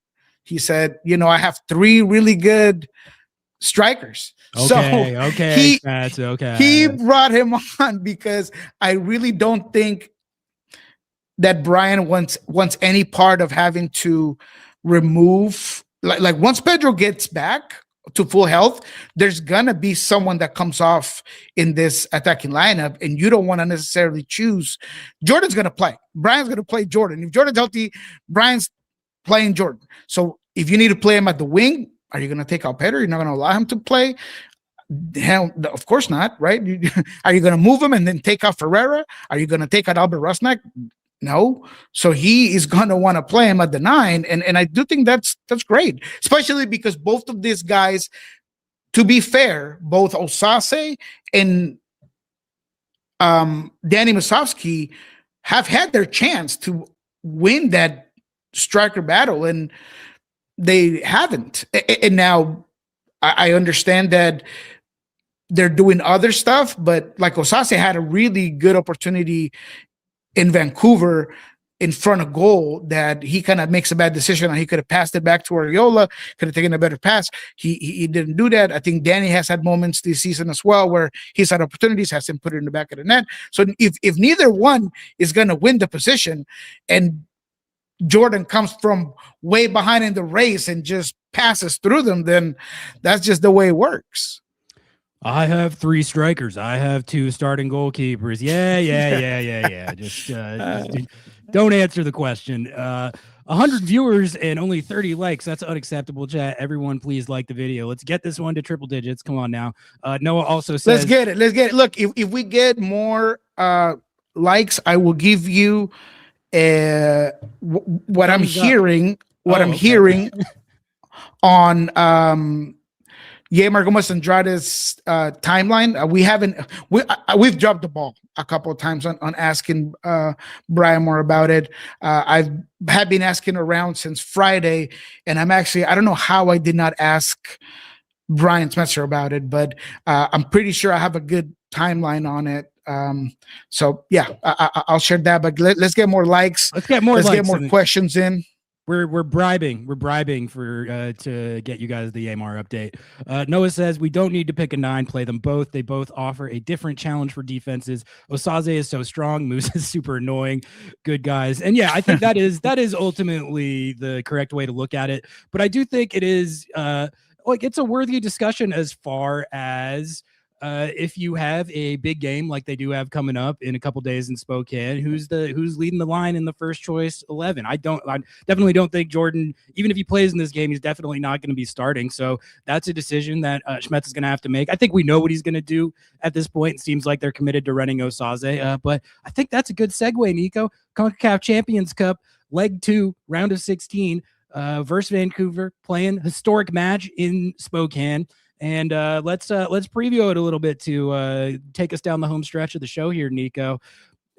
He said, I have 3 really good strikers. Okay. That's okay. He brought him on because I really don't think that Brian wants any part of having to remove, like once Pedro gets back to full health, there's gonna be someone that comes off in this attacking lineup, and you don't want to necessarily choose. Jordan's gonna play. Brian's gonna play Jordan. If Jordan's healthy, Brian's playing Jordan. So if you need to play him at the wing, are you gonna take out Pedro? You're not gonna allow him to play? Hell, of course not, right? Are you gonna move him and then take out Ferreira? Are you gonna take out Albert Rusnak? No. So he is going to want to play him at the 9. And I do think that's great, especially because both of these guys, to be fair, both Osaze and Danny Musovski have had their chance to win that striker battle, and they haven't. And now I understand that they're doing other stuff, but like Osaze had a really good opportunity in Vancouver in front of goal that he kind of makes a bad decision on. He could have passed it back to Arriola, could have taken a better pass. He didn't do that. I think Danny has had moments this season as well where he's had opportunities, has him put it in the back of the net. So if neither one is going to win the position and Jordan comes from way behind in the race and just passes through them, then that's just the way it works. I have 3 strikers. I have 2 starting goalkeepers. Yeah. Just don't answer the question. 100 viewers and only 30 likes. That's unacceptable, chat. Everyone, please like the video. Let's get this one to triple digits. Come on now. Noah also says, let's get it. Look, if we get more likes, I will give you what I'm hearing. Hearing on Yeimar Gomez Andrade's timeline. We've dropped the ball a couple of times on asking Brian more about it. I've been asking around since Friday, and I don't know how I did not ask Brian Smetzer about it, but I'm pretty sure I have a good timeline on it. So yeah, I'll share that, but let's get more likes. Let's get more questions in. We're bribing for to get you guys the Yeimar update. Noah says we don't need to pick a 9, play them both. They both offer a different challenge for defenses. Osaze is so strong, Moose is super annoying. Good guys. And yeah, I think that is ultimately the correct way to look at it. But I do think it is it's a worthy discussion as far as if you have a big game like they do have coming up in a couple days in Spokane, who's leading the line in the first choice 11? I definitely don't think Jordan, even if he plays in this game, he's definitely not going to be starting. So that's a decision that Schmetz is going to have to make. I think we know what he's going to do at this point. It seems like they're committed to running Osaze, but I think that's a good segue, Nico. CONCACAF Champions Cup, leg 2, round of 16, versus Vancouver, playing historic match in Spokane. And let's preview it a little bit to take us down the home stretch of the show here, Nico.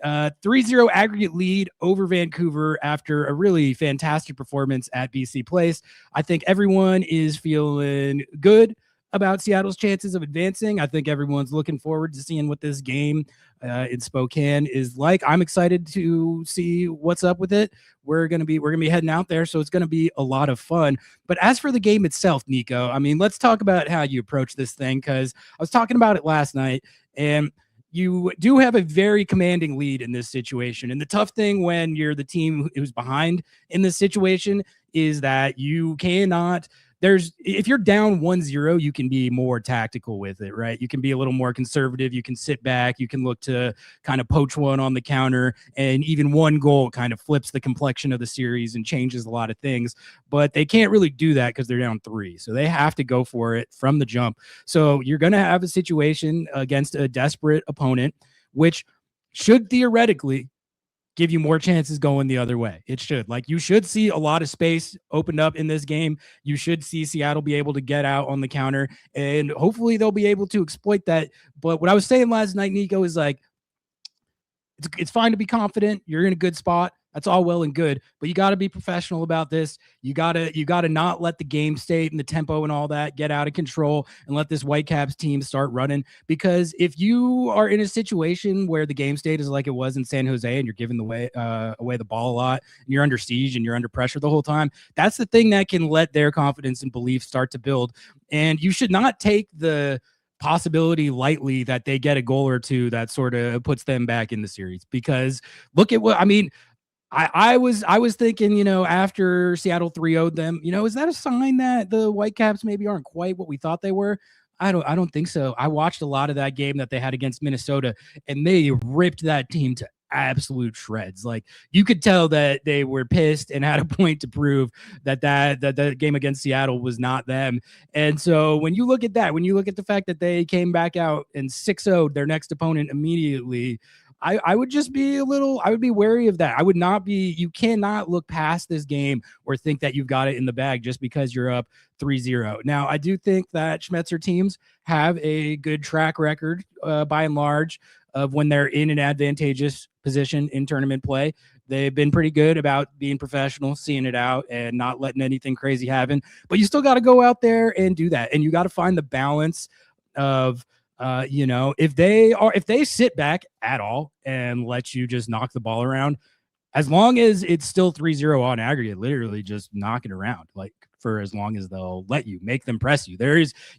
3-0 aggregate lead over Vancouver after a really fantastic performance at BC Place. I think everyone is feeling good about Seattle's chances of advancing. I think everyone's looking forward to seeing what this game in Spokane is like. I'm excited to see what's up with it. We're gonna be heading out there, so it's gonna be a lot of fun. But as for the game itself, Nico, I mean, let's talk about how you approach this thing, because I was talking about it last night, and you do have a very commanding lead in this situation. And the tough thing when you're the team who's behind in this situation is that you cannot. If you're down 1-0, you can be more tactical with it, right? You can be a little more conservative. You can sit back. You can look to kind of poach one on the counter, and even one goal kind of flips the complexion of the series and changes a lot of things. But they can't really do that because they're down 3. So they have to go for it from the jump. So you're going to have a situation against a desperate opponent, which should theoretically give you more chances going the other way. It should. Like, you should see a lot of space opened up in this game. You should see Seattle be able to get out on the counter, and hopefully they'll be able to exploit that. But what I was saying last night, Nico, is like, it's fine to be confident. You're in a good spot. That's all well and good, but you got to be professional about this. You got to not let the game state and the tempo and all that get out of control and let this Whitecaps team start running. Because if you are in a situation where the game state is like it was in San Jose and you're giving away the ball a lot and you're under siege and you're under pressure the whole time, that's the thing that can let their confidence and belief start to build. And you should not take the possibility lightly that they get a goal or two that sort of puts them back in the series. Because look at what, I mean, I was thinking, after Seattle 3-0'd them, is that a sign that the Whitecaps maybe aren't quite what we thought they were? I don't think so. I watched a lot of that game that they had against Minnesota, and they ripped that team to absolute shreds. Like, you could tell that they were pissed and had a point to prove that the game against Seattle was not them. And so when you look at that, when you look at the fact that they came back out and 6-0'd their next opponent immediately, I would just be I would be wary of that. You cannot look past this game or think that you've got it in the bag just because you're up 3-0. Now, I do think that Schmetzer teams have a good track record by and large of when they're in an advantageous position in tournament play. They've been pretty good about being professional, seeing it out, and not letting anything crazy happen. But you still got to go out there and do that. And you got to find the balance of, if they sit back at all and let you just knock the ball around, as long as it's still 3-0 on aggregate, literally just knock it around, like, for as long as they'll let you, make them press you.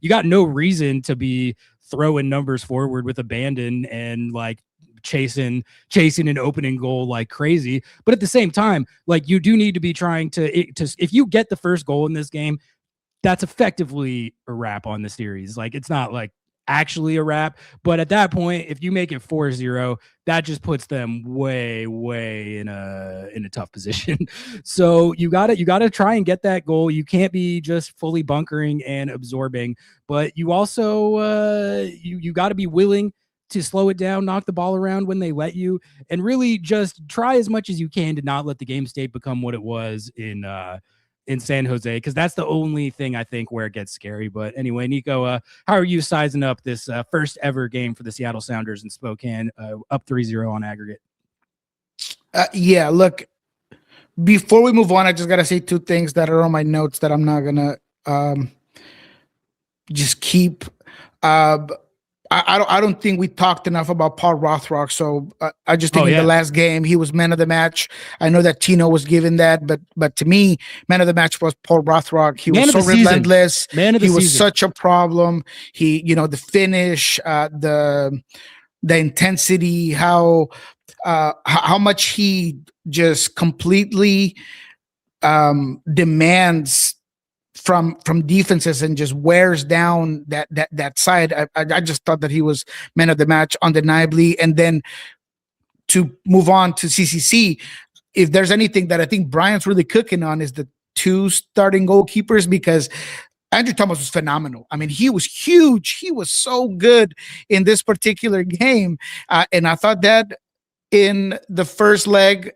You got no reason to be throwing numbers forward with abandon and like chasing an opening goal like crazy. But at the same time, like, you do need to be trying to if you get the first goal in this game, that's effectively a wrap on the series. Like, it's not like actually a wrap, but at that point, if you make it 4-0, that just puts them way in a tough position. So you gotta try and get that goal. You can't be just fully bunkering and absorbing, but you also you got to be willing to slow it down, knock the ball around when they let you, and really just try as much as you can to not let the game state become what it was in San Jose, because that's the only thing I think where it gets scary. But anyway, Nico, how are you sizing up this first ever game for the Seattle Sounders in Spokane, up 3-0 on aggregate? Yeah, look, before we move on, I just got to say two things that are on my notes that I'm not going to just keep. I don't think we talked enough about Paul Rothrock. So I just think in the last game, he was man of the match. I know that Tino was given that, but to me, man of the match was Paul Rothrock. He was so relentless. He was such a problem. He, the finish, the intensity, how much he just completely demands from defenses and just wears down that side. I just thought that he was man of the match undeniably. And then to move on to CCC, if there's anything that I think Brian's really cooking on is the two starting goalkeepers, because Andrew Thomas was phenomenal. I mean, he was huge. He was so good in this particular game. And I thought that in the first leg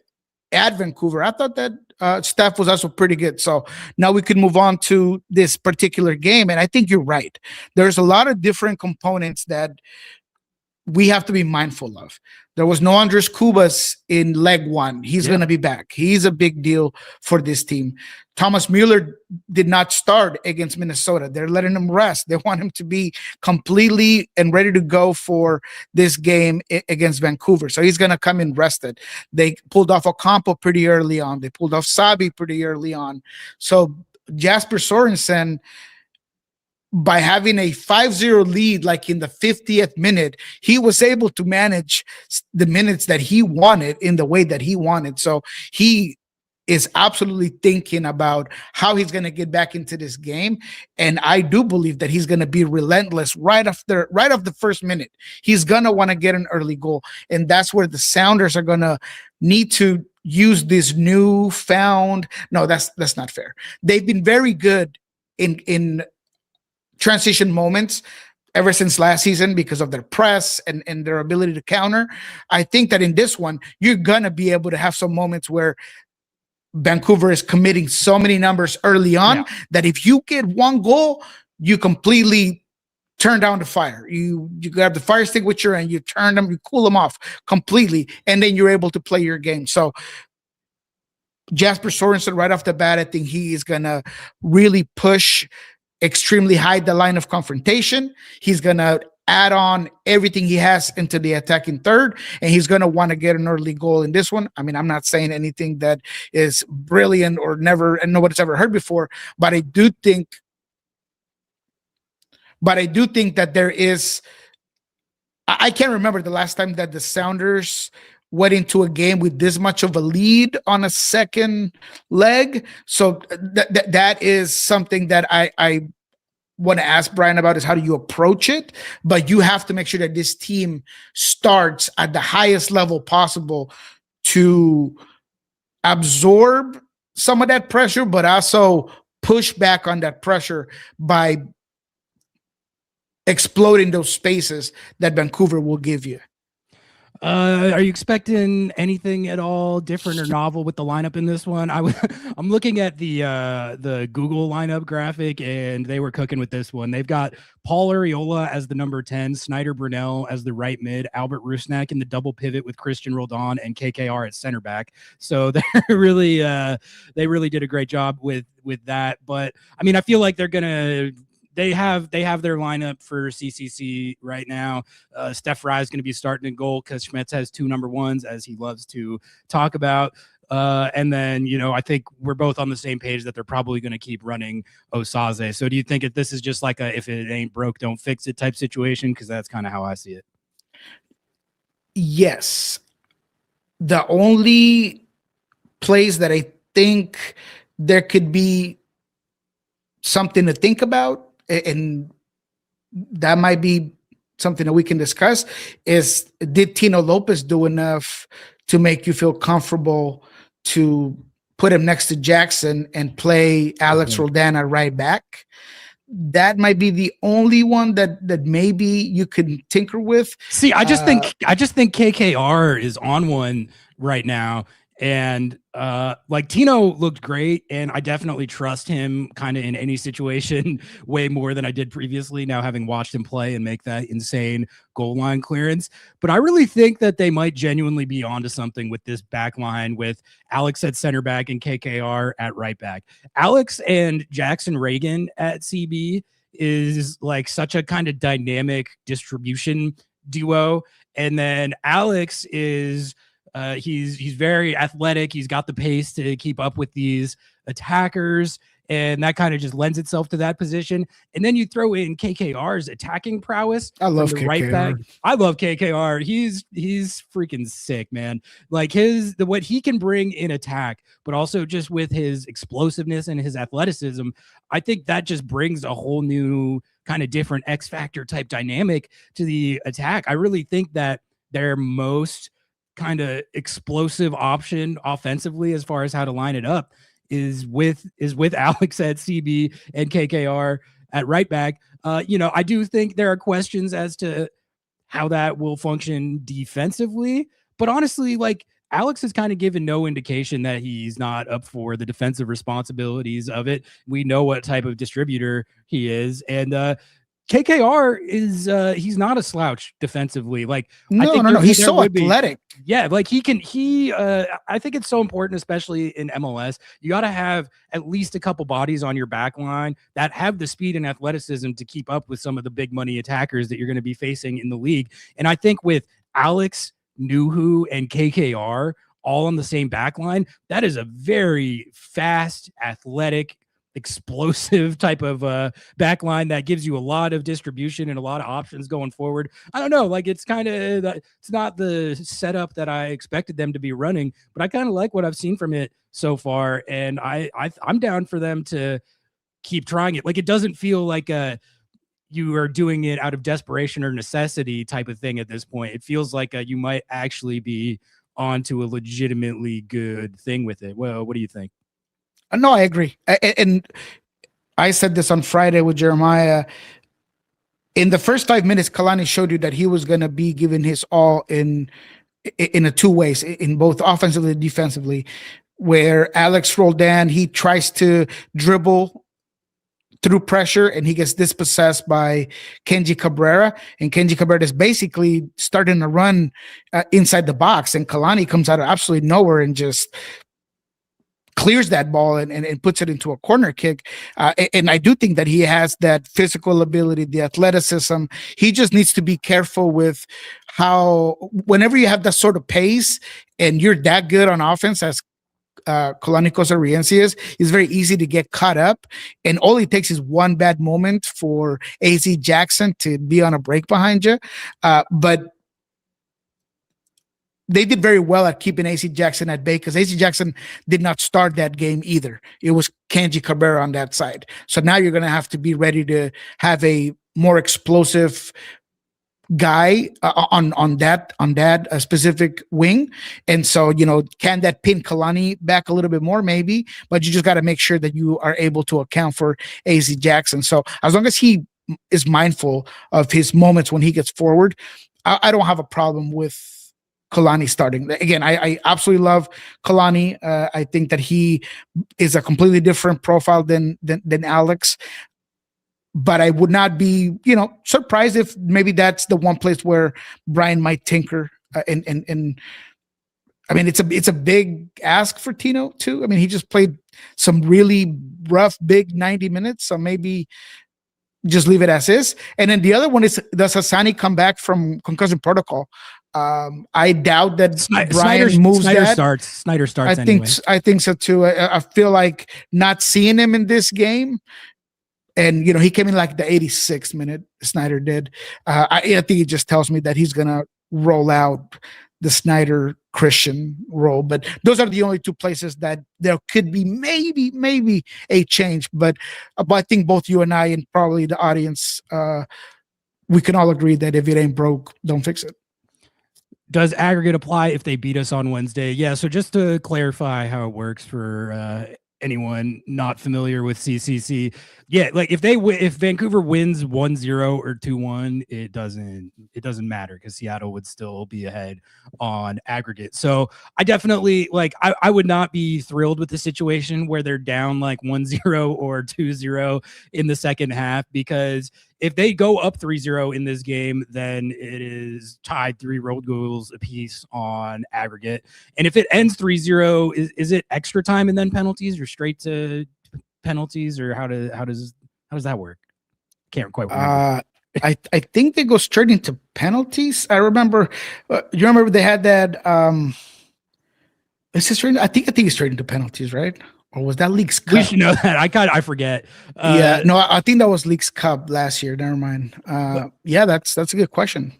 at Vancouver, I thought that Steph was also pretty good. So now we can move on to this particular game. And I think you're right. There's a lot of different components that we have to be mindful of. There was no Andres Cubas in leg one. He's going to be back. He's a big deal for this team. Thomas Mueller did not start against Minnesota. They're letting him rest. They want him to be completely and ready to go for this game against Vancouver. So he's going to come in rested. They pulled off Ocampo pretty early on. They pulled off Sabi pretty early on. So Jasper Sorensen, by having a 5-0 lead, like in the 50th minute, he was able to manage the minutes that he wanted in the way that he wanted. So he is absolutely thinking about how he's going to get back into this game. And I do believe that he's going to be relentless right off the first minute. He's going to want to get an early goal. And that's where the Sounders are going to need to use this newfound. No, that's not fair. They've been very good in transition moments ever since last season because of their press and their ability to counter. I think that in this one, you're going to be able to have some moments where Vancouver is committing so many numbers early on that if you get one goal, you completely turn down the fire. You grab the fire extinguisher and you turn them, you cool them off completely, and then you're able to play your game. So Jasper Sorensen, right off the bat, I think he is gonna really push extremely high the line of confrontation. He's gonna add on everything he has into the attacking third, and he's going to want to get an early goal in this one. I mean, I'm not saying anything that is brilliant or never and nobody's ever heard before, but I do think that there is, I can't remember the last time that the Sounders went into a game with this much of a lead on a second leg. So that is something that I want to ask Brian about, is how do you approach it? But you have to make sure that this team starts at the highest level possible to absorb some of that pressure, but also push back on that pressure by exploding those spaces that Vancouver will give you. Are you expecting anything at all different or novel with the lineup in this one? I'm looking at the Google lineup graphic, and they were cooking with this one. They've got Paul Arriola as the number 10, Snyder Brunel as the right mid, Albert Rusnak in the double pivot with Christian Roldan and KKR at center back. So they really did a great job with that. But I mean, I feel like they have their lineup for CCC right now. Steph Fry is going to be starting in goal because Schmetz has 2 number 1s, as he loves to talk about. And then, I think we're both on the same page that they're probably going to keep running Osaze. So do you think this is just like a if it ain't broke, don't fix it type situation? Because that's kind of how I see it. Yes. The only place that I think there could be something to think about, and that might be something that we can discuss, is did Tino Lopez do enough to make you feel comfortable to put him next to Jackson and play Alex Roldan at right back? That might be the only one that maybe you could tinker with. See, I just think KKR is on one right now. And like Tino looked great, and I definitely trust him kind of in any situation way more than I did previously, now having watched him play and make that insane goal line clearance. But I really think that they might genuinely be onto something with this back line, with Alex at center back and KKR at right back. Alex and Jackson Reagan at CB is like such a kind of dynamic distribution duo. And then Alex is he's very athletic. He's got the pace to keep up with these attackers, and that kind of just lends itself to that position. And then you throw in KKR's attacking prowess. I love KKR. Right back. I love KKR. He's freaking sick, man. Like what he can bring in attack, but also just with his explosiveness and his athleticism, I think that just brings a whole new kind of different X factor type dynamic to the attack. I really think that their most kind of explosive option offensively, as far as how to line it up, is with Alex at CB and KKR at right back. I do think there are questions as to how that will function defensively, but honestly, like, Alex has kind of given no indication that he's not up for the defensive responsibilities of it. We know what type of distributor he is, and KKR is he's not a slouch defensively. Like, no. He's so athletic. Yeah, like I think it's so important, especially in MLS. You got to have at least a couple bodies on your back line that have the speed and athleticism to keep up with some of the big money attackers that you're going to be facing in the league. And I think with Alex, Nuhu, and KKR all on the same back line, that is a very fast, athletic, explosive type of back line that gives you a lot of distribution and a lot of options going forward. I don't know, like, it's kind of, it's not the setup that I expected them to be running, but I kind of like what I've seen from it so far, and I'm down for them to keep trying it. Like, it doesn't feel like you are doing it out of desperation or necessity type of thing at this point. It feels like you might actually be onto a legitimately good thing with it. Well, what do you think? No, I agree. And I said this on Friday with Jeremiah. In the first 5 minutes, Kalani showed you that he was going to be giving his all in a two ways, in both offensively and defensively, where Alex Roldan, he tries to dribble through pressure, and he gets dispossessed by Kenji Cabrera, and Kenji Cabrera is basically starting to run inside the box, and Kalani comes out of absolutely nowhere and just clears that ball and puts it into a corner kick. And I do think that he has that physical ability, the athleticism. He just needs to be careful with how, whenever you have that sort of pace and you're that good on offense as Kalani Kosariense is, it's very easy to get caught up. And all it takes is one bad moment for AZ Jackson to be on a break behind you. But they did very well at keeping AC Jackson at bay, because AC Jackson did not start that game either. It was Kenji Cabrera on that side. So now you're going to have to be ready to have a more explosive guy on that specific wing. And so, can that pin Kalani back a little bit more? Maybe, but you just got to make sure that you are able to account for AC Jackson. So as long as he is mindful of his moments when he gets forward, I don't have a problem with Kalani starting. Again, I absolutely love Kalani. I think that he is a completely different profile than Alex. But I would not be, surprised if maybe that's the one place where Brian might tinker. And I mean, it's a big ask for Tino too. I mean, he just played some really rough, big 90 minutes. So maybe just leave it as is. And then the other one is, does Hassani come back from concussion protocol? I doubt that Brian moves that. Snyder starts. I think so too. I feel like not seeing him in this game. And, he came in like the 86th minute, Snyder did. I think it just tells me that he's going to roll out the Snyder Christian role. But those are the only two places that there could be maybe a change. But I think both you and I, and probably the audience, we can all agree that if it ain't broke, don't fix it. Does aggregate apply if they beat us on Wednesday? Yeah, so just to clarify how it works for anyone not familiar with CCC, yeah, like if Vancouver wins 1-0 or 2-1, it doesn't matter, because Seattle would still be ahead on aggregate. So I definitely, like, I would not be thrilled with the situation where they're down like 1-0 or 2-0 in the second half, because if they go up 3-0 in this game, then it is tied 3 road goals apiece on aggregate. And if it ends 3-0, is it extra time and then penalties, or straight to penalties, or how does that work? Can't quite remember. I think they go straight into penalties. I remember. You remember they had that. Is it straight? I think it's straight into penalties, right? Or was that Leagues Cup? We should know that. I forget. I think that was Leagues Cup last year. Never mind. Yeah, that's a good question.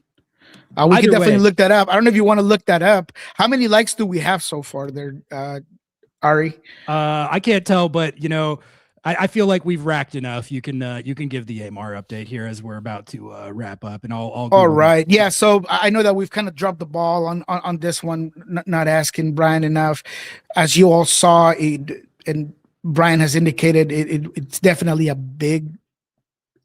We can definitely look that up. I don't know if you want to look that up. How many likes do we have so far there, Ari? I can't tell, but I feel like we've racked enough. You can give the AMR update here as we're about to wrap up, and I'll all right. Yeah, so I know that we've kind of dropped the ball on this one, not asking Brian enough. As you all saw, and Brian has indicated, it's definitely a big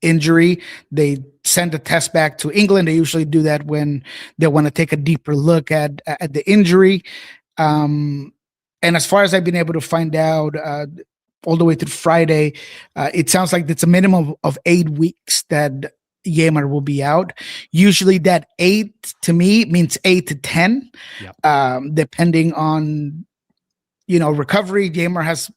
injury. They send a test back to England. They usually do that when they want to take a deeper look at the injury. And as far as I've been able to find out, all the way through Friday, it sounds like it's a minimum of 8 weeks that Yemer will be out. Usually that 8 to me means 8 to 10, depending on recovery. Yemer has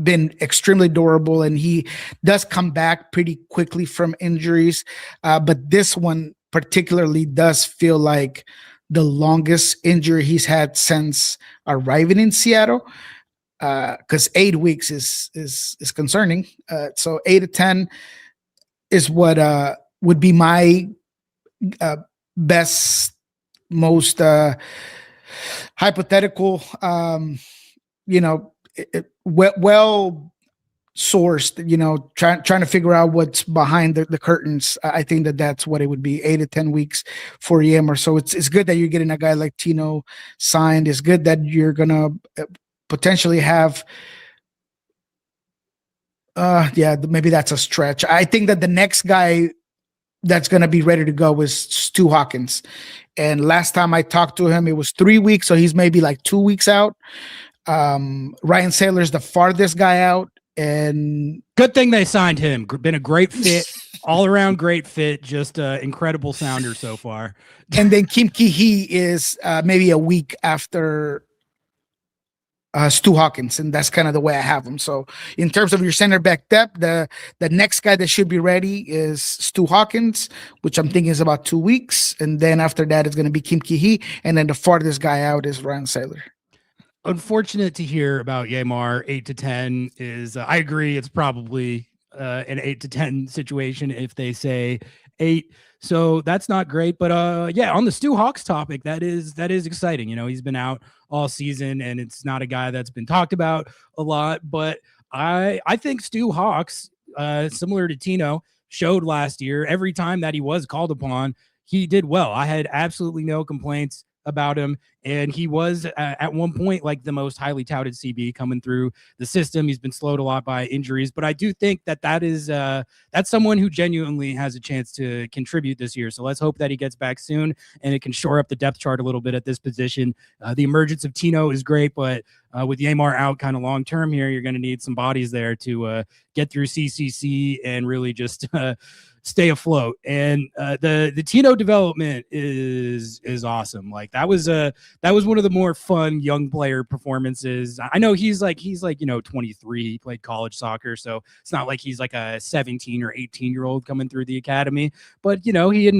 been extremely durable, and he does come back pretty quickly from injuries. But this one particularly does feel like the longest injury he's had since arriving in Seattle. Because 8 weeks is concerning. So 8 to 10 is what would be my best, most hypothetical, well sourced, trying to figure out what's behind the curtains. I think that's what it would be, 8 to 10 weeks for Yemer. So it's good that you're getting a guy like Tino signed. It's good that you're gonna potentially have maybe that's a stretch. I think that the next guy that's going to be ready to go is Stu Hawkins, and last time I talked to him it was 3 weeks, so he's maybe like 2 weeks out. Ryan Saylor's the farthest guy out, And good thing they signed him. Been a great fit, all around great fit. Just incredible sounder so far. And then Kim Ki-hee is maybe a week after Stu Hawkins, and that's kind of the way I have them. So in terms of your center back depth, the next guy that should be ready is Stu Hawkins, which I'm thinking is about 2 weeks, and then after that it's going to be Kim Ki-hee, and then the farthest guy out is Ryan Saylor. Unfortunate to hear about Yamar. 8 to 10 is I agree, it's probably an 8 to 10 situation if they say 8, so that's not great. But yeah, on the Stu Hawks topic, that is exciting. You know, he's been out all season and it's not a guy that's been talked about a lot, but I think Stu Hawks, similar to Tino, showed last year every time that he was called upon, he did well. I had absolutely no complaints about him, and he was at one point like the most highly touted CB coming through the system. He's been slowed a lot by injuries, but I do think that is that's someone who genuinely has a chance to contribute this year. So let's hope that he gets back soon and it can shore up the depth chart a little bit at this position. The emergence of Tino is great, but with Yamar out kind of long term here, you're going to need some bodies there to get through CCC and really just stay afloat. And the Tino development is awesome. Like that was one of the more fun young player performances. I know he's like 23. He played college soccer, so it's not like he's like a 17 or 18-year-old coming through the academy, but he had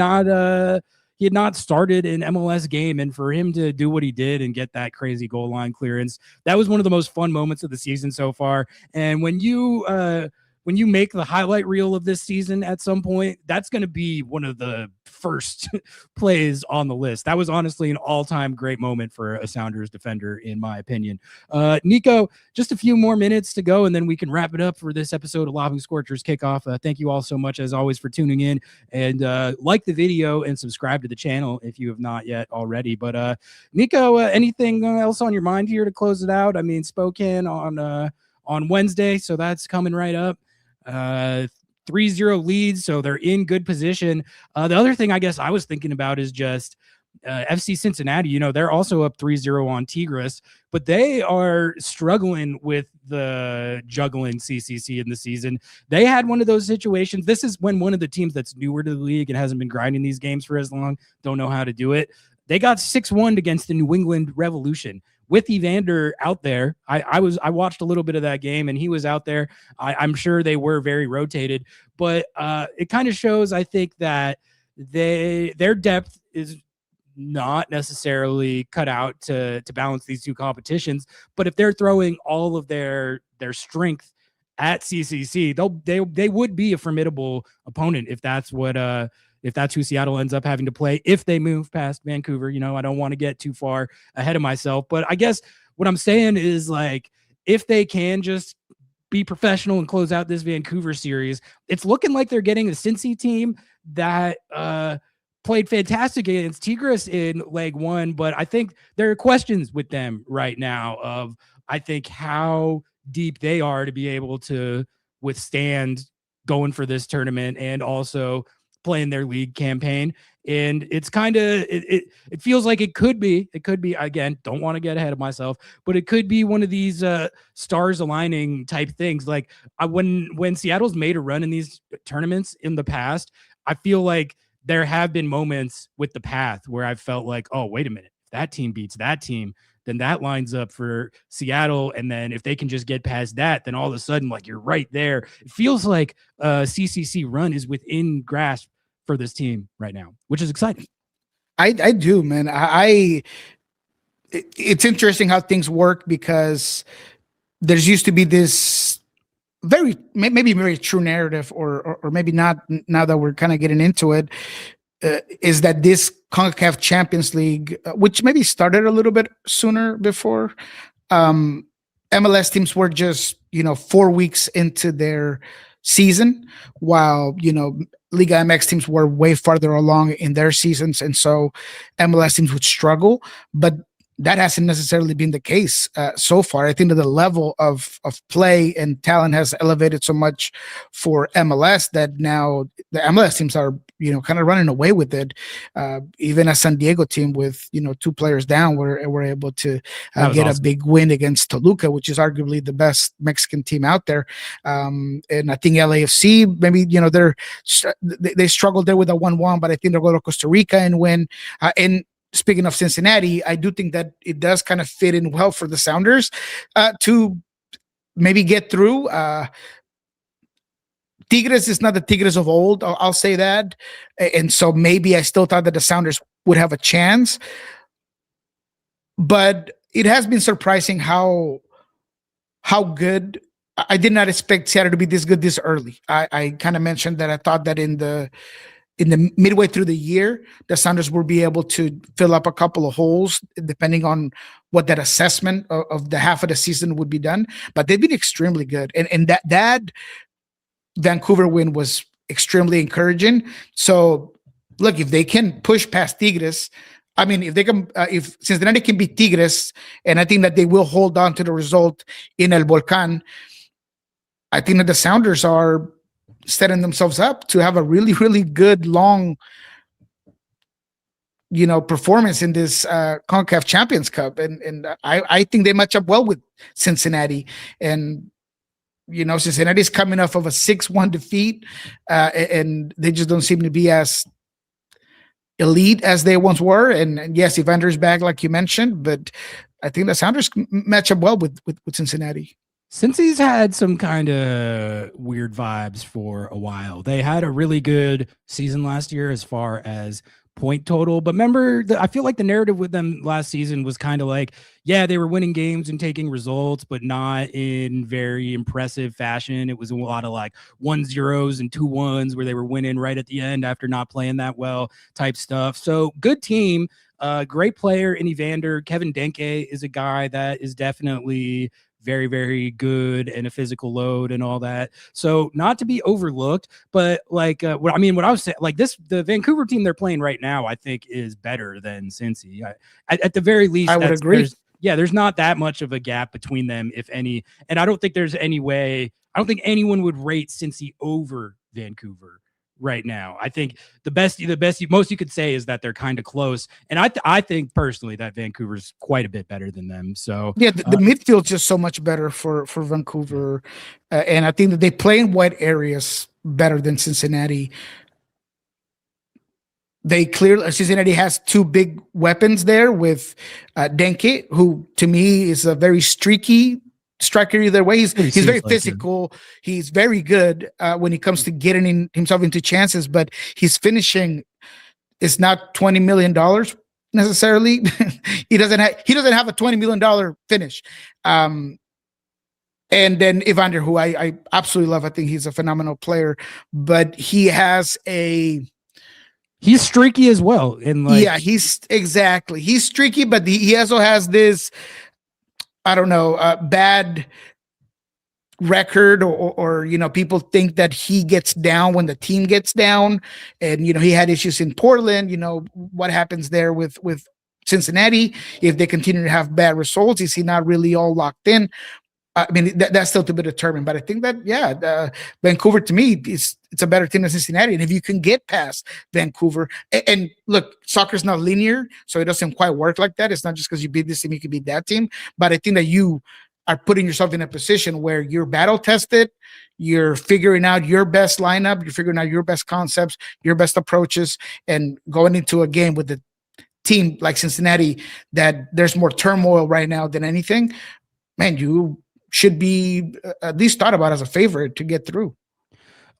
not started an MLS game, and for him to do what he did and get that crazy goal line clearance, that was one of the most fun moments of the season so far. And when you make the highlight reel of this season at some point, that's going to be one of the first plays on the list. That was honestly an all-time great moment for a Sounders defender, in my opinion. Nico, just a few more minutes to go, and then we can wrap it up for this episode of Lobbing Scorchers Kickoff. Thank you all so much, as always, for tuning in. And like the video and subscribe to the channel if you have not yet already. But Nico, anything else on your mind here to close it out? I mean, Spokane on Wednesday, so that's coming right up. 3-0 leads, so they're in good position. The other thing I guess I was thinking about is just FC Cincinnati. They're also up 3-0 on Tigres, but they are struggling with the juggling CCC in the season. They had one of those situations. This is when one of the teams that's newer to the league and hasn't been grinding these games for as long don't know how to do it. They got 6-1 against the New England Revolution with Evander out there. I watched a little bit of that game and he was out there. I'm sure they were very rotated, but it kind of shows, I think, that their depth is not necessarily cut out to balance these two competitions. But if they're throwing all of their strength at CCC, they would be a formidable opponent if that's who Seattle ends up having to play, if they move past Vancouver. I don't want to get too far ahead of myself, but I guess what I'm saying is, like, if they can just be professional and close out this Vancouver series, it's looking like they're getting a Cincy team that played fantastic against Tigres in leg 1, but I think there are questions with them right now of, I think, how deep they are to be able to withstand going for this tournament and also playing their league campaign. And it's kind of, it feels like it could be, again, don't want to get ahead of myself, but it could be one of these stars aligning type things. Like when Seattle's made a run in these tournaments in the past, I feel like there have been moments with the path where I've felt like, oh, wait a minute, if that team beats that team, then that lines up for Seattle. And then if they can just get past that, then all of a sudden, like, you're right there. It feels like CCC run is within grasp for this team right now, which is exciting. I do, man. It's interesting how things work, because there's used to be this maybe very true narrative, or maybe not, now that we're kind of getting into it, is that this CONCACAF Champions League, which maybe started a little bit sooner before, MLS teams were just 4 weeks into their season, while Liga MX teams were way farther along in their seasons, and so MLS teams would struggle. But that hasn't necessarily been the case so far. I think that the level of play and talent has elevated so much for MLS that now the MLS teams are, kind of running away with it. Even a San Diego team with, 2 players down were able to get awesome. a big win against Toluca, which is arguably the best Mexican team out there. And I think LAFC, maybe, they struggled there with a 1-1, but I think they'll go to Costa Rica and win. And speaking of Cincinnati, I do think that it does kind of fit in well for the Sounders to maybe get through. Tigres is not the Tigres of old, I'll say that. And so maybe I still thought that the Sounders would have a chance. But it has been surprising how good. I did not expect Seattle to be this good this early. I kind of mentioned that I thought that in the midway through the year, the Sounders will be able to fill up a couple of holes depending on what that assessment of the half of the season would be done. But they've been extremely good. And that Vancouver win was extremely encouraging. So look, if they can push past Tigres, I mean, if they can, if Cincinnati can beat Tigres, and I think that they will hold on to the result in El Volcán, I think that the Sounders are setting themselves up to have a really, really good long, performance in this CONCACAF Champions Cup, and I think they match up well with Cincinnati. And Cincinnati's coming off of a 6-1 defeat, and they just don't seem to be as elite as they once were. And yes, Evander's back, like you mentioned, but I think the Sounders match up well with Cincinnati. Since he's had some kind of weird vibes for a while. They had a really good season last year as far as point total. But remember, I feel like the narrative with them last season was kind of like, yeah, they were winning games and taking results, but not in very impressive fashion. It was a lot of like 1-0s and 2-1s where they were winning right at the end after not playing that well type stuff. So good team. Great player in Evander. Kevin Denke is a guy that is definitely very, very good and a physical load and all that. So not to be overlooked, but like what I was saying, like the Vancouver team they're playing right now, I think is better than Cincy. At the very least, I would agree. There's not that much of a gap between them, if any. And I don't think there's any way. I don't think anyone would rate Cincy over Vancouver right now. I think the most you could say is that they're kind of close. And I think personally that Vancouver's quite a bit better than them. So yeah, the midfield's just so much better for Vancouver. And I think that they play in wide areas better than Cincinnati. Cincinnati has 2 big weapons there with Denke, who to me is a very streaky striker either way. He's very physical. He's very good when it comes to getting himself into chances, but his finishing is not $20 million necessarily. he doesn't have a $20 million finish. And then Evander, who I absolutely love. I think he's a phenomenal player, but he's streaky as well. And he's streaky, but he also has this, I don't know, bad record or people think that he gets down when the team gets down. And, he had issues in Portland, what happens there with Cincinnati. If they continue to have bad results, is he not really all locked in? I mean, that's still to be determined, but I think that, Vancouver to me it's a better team than Cincinnati. And if you can get past Vancouver, and look, soccer's not linear, so it doesn't quite work like that. It's not just because you beat this team, you can beat that team. But I think that you are putting yourself in a position where you're battle tested, you're figuring out your best lineup, you're figuring out your best concepts, your best approaches, and going into a game with a team like Cincinnati that there's more turmoil right now than anything. Man, you should be at least thought about as a favorite to get through.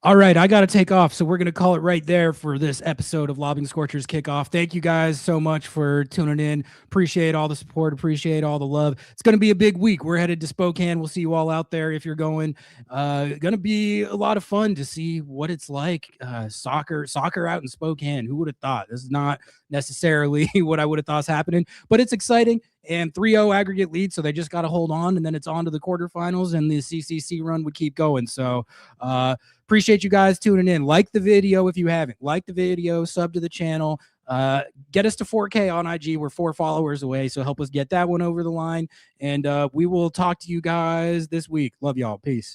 All right, I got to take off. So we're going to call it right there for this episode of Lobbing Scorchers Kickoff. Thank you guys so much for tuning in. Appreciate all the support. Appreciate all the love. It's going to be a big week. We're headed to Spokane. We'll see you all out there if you're going. Going to be a lot of fun to see what it's like. Soccer out in Spokane. Who would have thought? This is not necessarily what I would have thought is happening, but it's exciting. And 3-0 aggregate lead, so they just got to hold on, and then it's on to the quarterfinals, and the CCC run would keep going. So appreciate you guys tuning in. Like the video if you haven't. Like the video, sub to the channel. Get us to 4K on IG. We're 4 followers away, so help us get that one over the line. And we will talk to you guys this week. Love y'all. Peace.